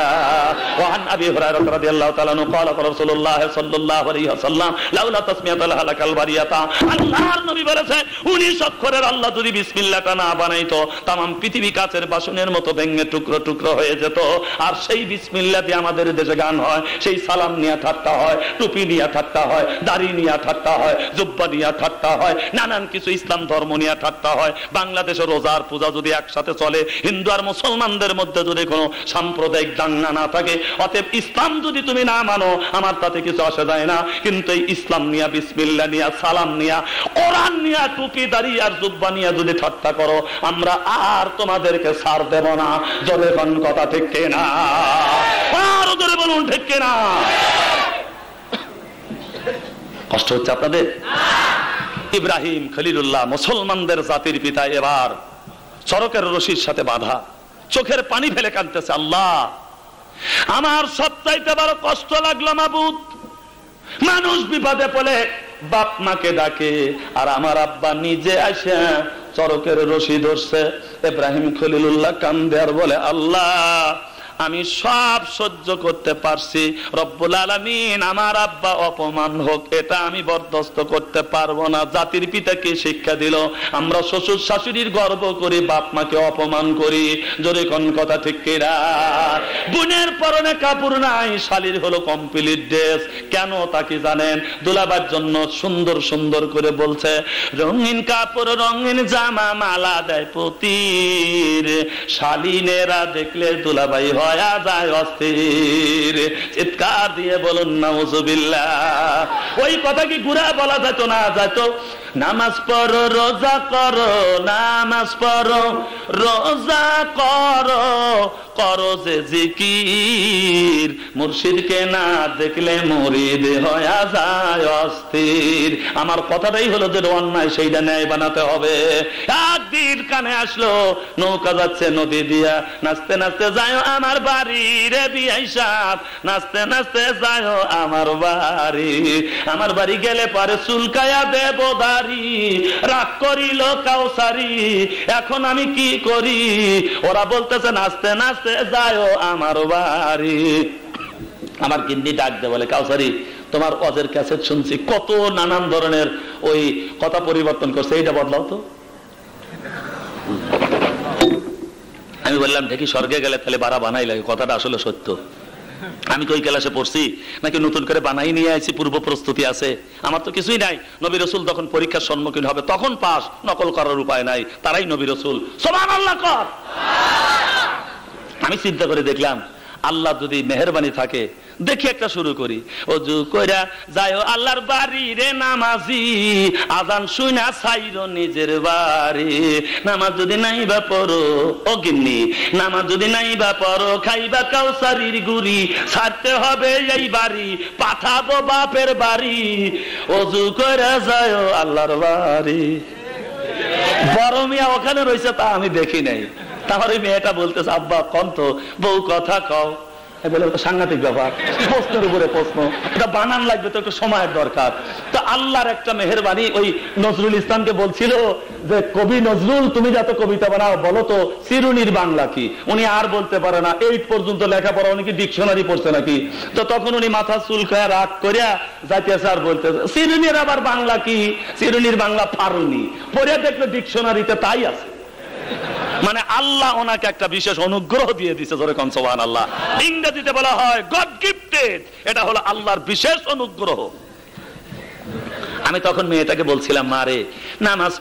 وعن ابي هريره رضي الله تعالى عنه قال قال رسول الله صلى الله عليه وسلم لولا تسميه الهلك البريه। আল্লাহর নবী বলেছেন 19 অক্ষরের আল্লাহ যদি বিসমিল্লাহটা না বানাইতো तमाम পৃথিবী কাচের বাসনের মতো ভেঙে টুকরো টুকরো হয়ে যেত। আর সেই বিসমিল্লাহ দিয়ে আমাদের দেশে গান হয়, সেই সালাম নিয়ে ঠাট্টা হয়, টুপি নিয়ে ঠাট্টা হয়, দাড়ি নিয়ে ঠাট্টা হয়, জুব্বা নিয়ে ঠাট্টা হয়, নানান কিছু ইসলাম ধর্ম নিয়ে ঠাট্টা হয়। বাংলাদেশে রোজার পূজা যদি একসাথে চলে, হিন্দু আর মুসলমানদের মধ্যে যদি কোনো সাম্প্রদায়িক দাঙ্গা না থাকে, অতএব ইসলাম যদি তুমি না মানো আমার তাতে কিছু আসে যায় না। কিন্তু এই ইসলাম নিয়া, বিসমিল্লাহ নিয়া, সালাম নিয়া, কোরআন নিয়া, টুপি দাড়ি আর জুব্বা নিয়া যদি ঠাট্টা করো, আমরা আর তোমাদেরকে ছাড় দেব না। জোরে কোন কথা ঠিক কিনা? আরো জোরে বলুন ঠিক কিনা? কষ্ট হচ্ছে আপনাদের? ইব্রাহিম খলিলুল্লাহ মুসলমানদের জাতির পিতা এবার চরকের রশির সাথে বাঁধা, চোখের পানি ফেলে কাঁদতেছে, আল্লাহ আমার সবচাইতে বড় কষ্ট লাগলো মাবুদ, মানুষ বিপদে পড়ে বাপ মাকে ডাকে আর আমার আব্বা নিজে আসে চরকের রশি ধরছে। ইব্রাহিম খলিলুল্লাহ কান্দে আর বলে, আল্লাহ আমি সব সহ্য করতে পারছি, রব্বুল আলামিন আমার আব্বা অপমান হোক এটা আমি বরদাস্ত করতে পারবো না। জাতির পিতাকে শিক্ষা দিল, আমরা শ্বশুর শাশুড়ির গর্ব করি, বাপ মাকে অপমান করি। জোরে কোন কথা ঠিক কিনা? বোনের পরনে কাপড় নাই, শালীর হলো কমপ্লিট ড্রেস। কেন তা কি জানেন? দুলাবার জন্য সুন্দর সুন্দর করে বলছে, রঙিন কাপড় রঙিন জামা মালা দেয় পতির, শালীনেরা দেখলে দুলাবাই হয় যায় অস্থির। চিৎকার দিয়ে বলুন নাউযুবিল্লাহ। ওই কথা কি ঘুরা বলা যেত না? যেত। নামাজ পড়ো রোজা করো, নামাজ পড়ো রোজা করো, করো যে জিকির, মুর্শিদকে না দেখলে মুরিদ হয়ে যায় অস্থির। আমার কথাটাই হলো যে অন্যায় সেইটা ন্যায় বানাতে হবে। একদিন কানে আসলো নৌকা যাচ্ছে নদী দিয়া, নাচতে নাচতে যায় আমার বাড়ি রে বিয়াই সাহেব, নাচতে নাচতে যায় আমার বাড়ি। আমার বাড়ি গেলে পারে চুলকায়া দেব দাড়ি, রাগ করিল কাউসারি, এখন আমি কি করি? ওরা বলতেছে নাচতে নাচতে যায় আমার বাড়ি। আমার গিন্নি ডাক দে বলে, কাউসারি তোমার ওয়াজের ক্যাসেট শুনছি, কত নানান ধরনের ওই কথা পরিবর্তন করছে, এইটা বদলাও তো। আমি বললাম দেখি স্বর্গে গেলে তাহলে বাড়া বানাই লাগে, কথাটা আসলে সত্য। আমি তো ওই ক্লাসে পড়ছি নাকি নতুন করে বানাই নিয়ে আইছি, পূর্ব প্রস্তুতি আছে? আমার তো কিছুই নাই। নবী রাসূল তখন পরীক্ষার সম্মুখীন হবে, তখন পাস, নকল করার উপায় নাই, তারাই নবী রাসূল। সুবহানাল্লাহ কর। আমি চিন্তা করে দেখলাম আল্লাহ যদি মেহেরবানি থাকে দেখি একটা শুরু করি। ওযু কইরা যায়ও আল্লাহর বাড়ি রে নামাজি, আযান শুনা ছাইরো নিজের বাড়ি। নামাজ যদি নাই বা পড়ো ও গিন্নি, নামাজ যদি নাই বা পড়ো, খাইবা কাউসারির গুড়ি, ছাড়তে হবে এই বাড়ি, পাঠাবো বাপের বাড়ি। ওযু কইরা যায়ও আল্লাহর বাড়ি। বড় মিয়া ওখানে রয়েছে তা আমি দেখি নাই, তারপরে মেয়েটা বলতেছে, আব্বা কন্ত বউ কথা কও। বলে তো সাংঘাতিক ব্যাপার, প্রশ্নের উপরে প্রশ্ন, এটা বানান লাগবে তো একটু সময়ের দরকার। তো আল্লাহর একটা মেহেরবানি, ওই নজরুল ইসলামকে বলছিল যে কবি নজরুল তুমি যত কবিতা বানাও বলো তো চিরুনির বাংলা কি। উনি আর বলতে পারে না, 8 পর্যন্ত লেখাপড়া, উনি কি ডিকশনারি পড়ছে নাকি। তো তখন উনি মাথা চুলকায়া রাগ করিয়া যাইতেছে আর বলতেছে চিরুনির আবার বাংলা কি, চিরুনির বাংলা ফারুনি। পরে দেখলো ডিকশনারিতে তাই আছে। মানে আল্লাহ ওনাকে একটা বিশেষ অনুগ্রহ দিয়ে দিছে, ধরে কোন সুবহানাল্লাহ। ইংরেজিতে বলা হয় গড গিফটেড, এটা হলো আল্লাহর বিশেষ অনুগ্রহ। আমি তখন মেয়েটাকে বলছিলাম, মারে নামাজ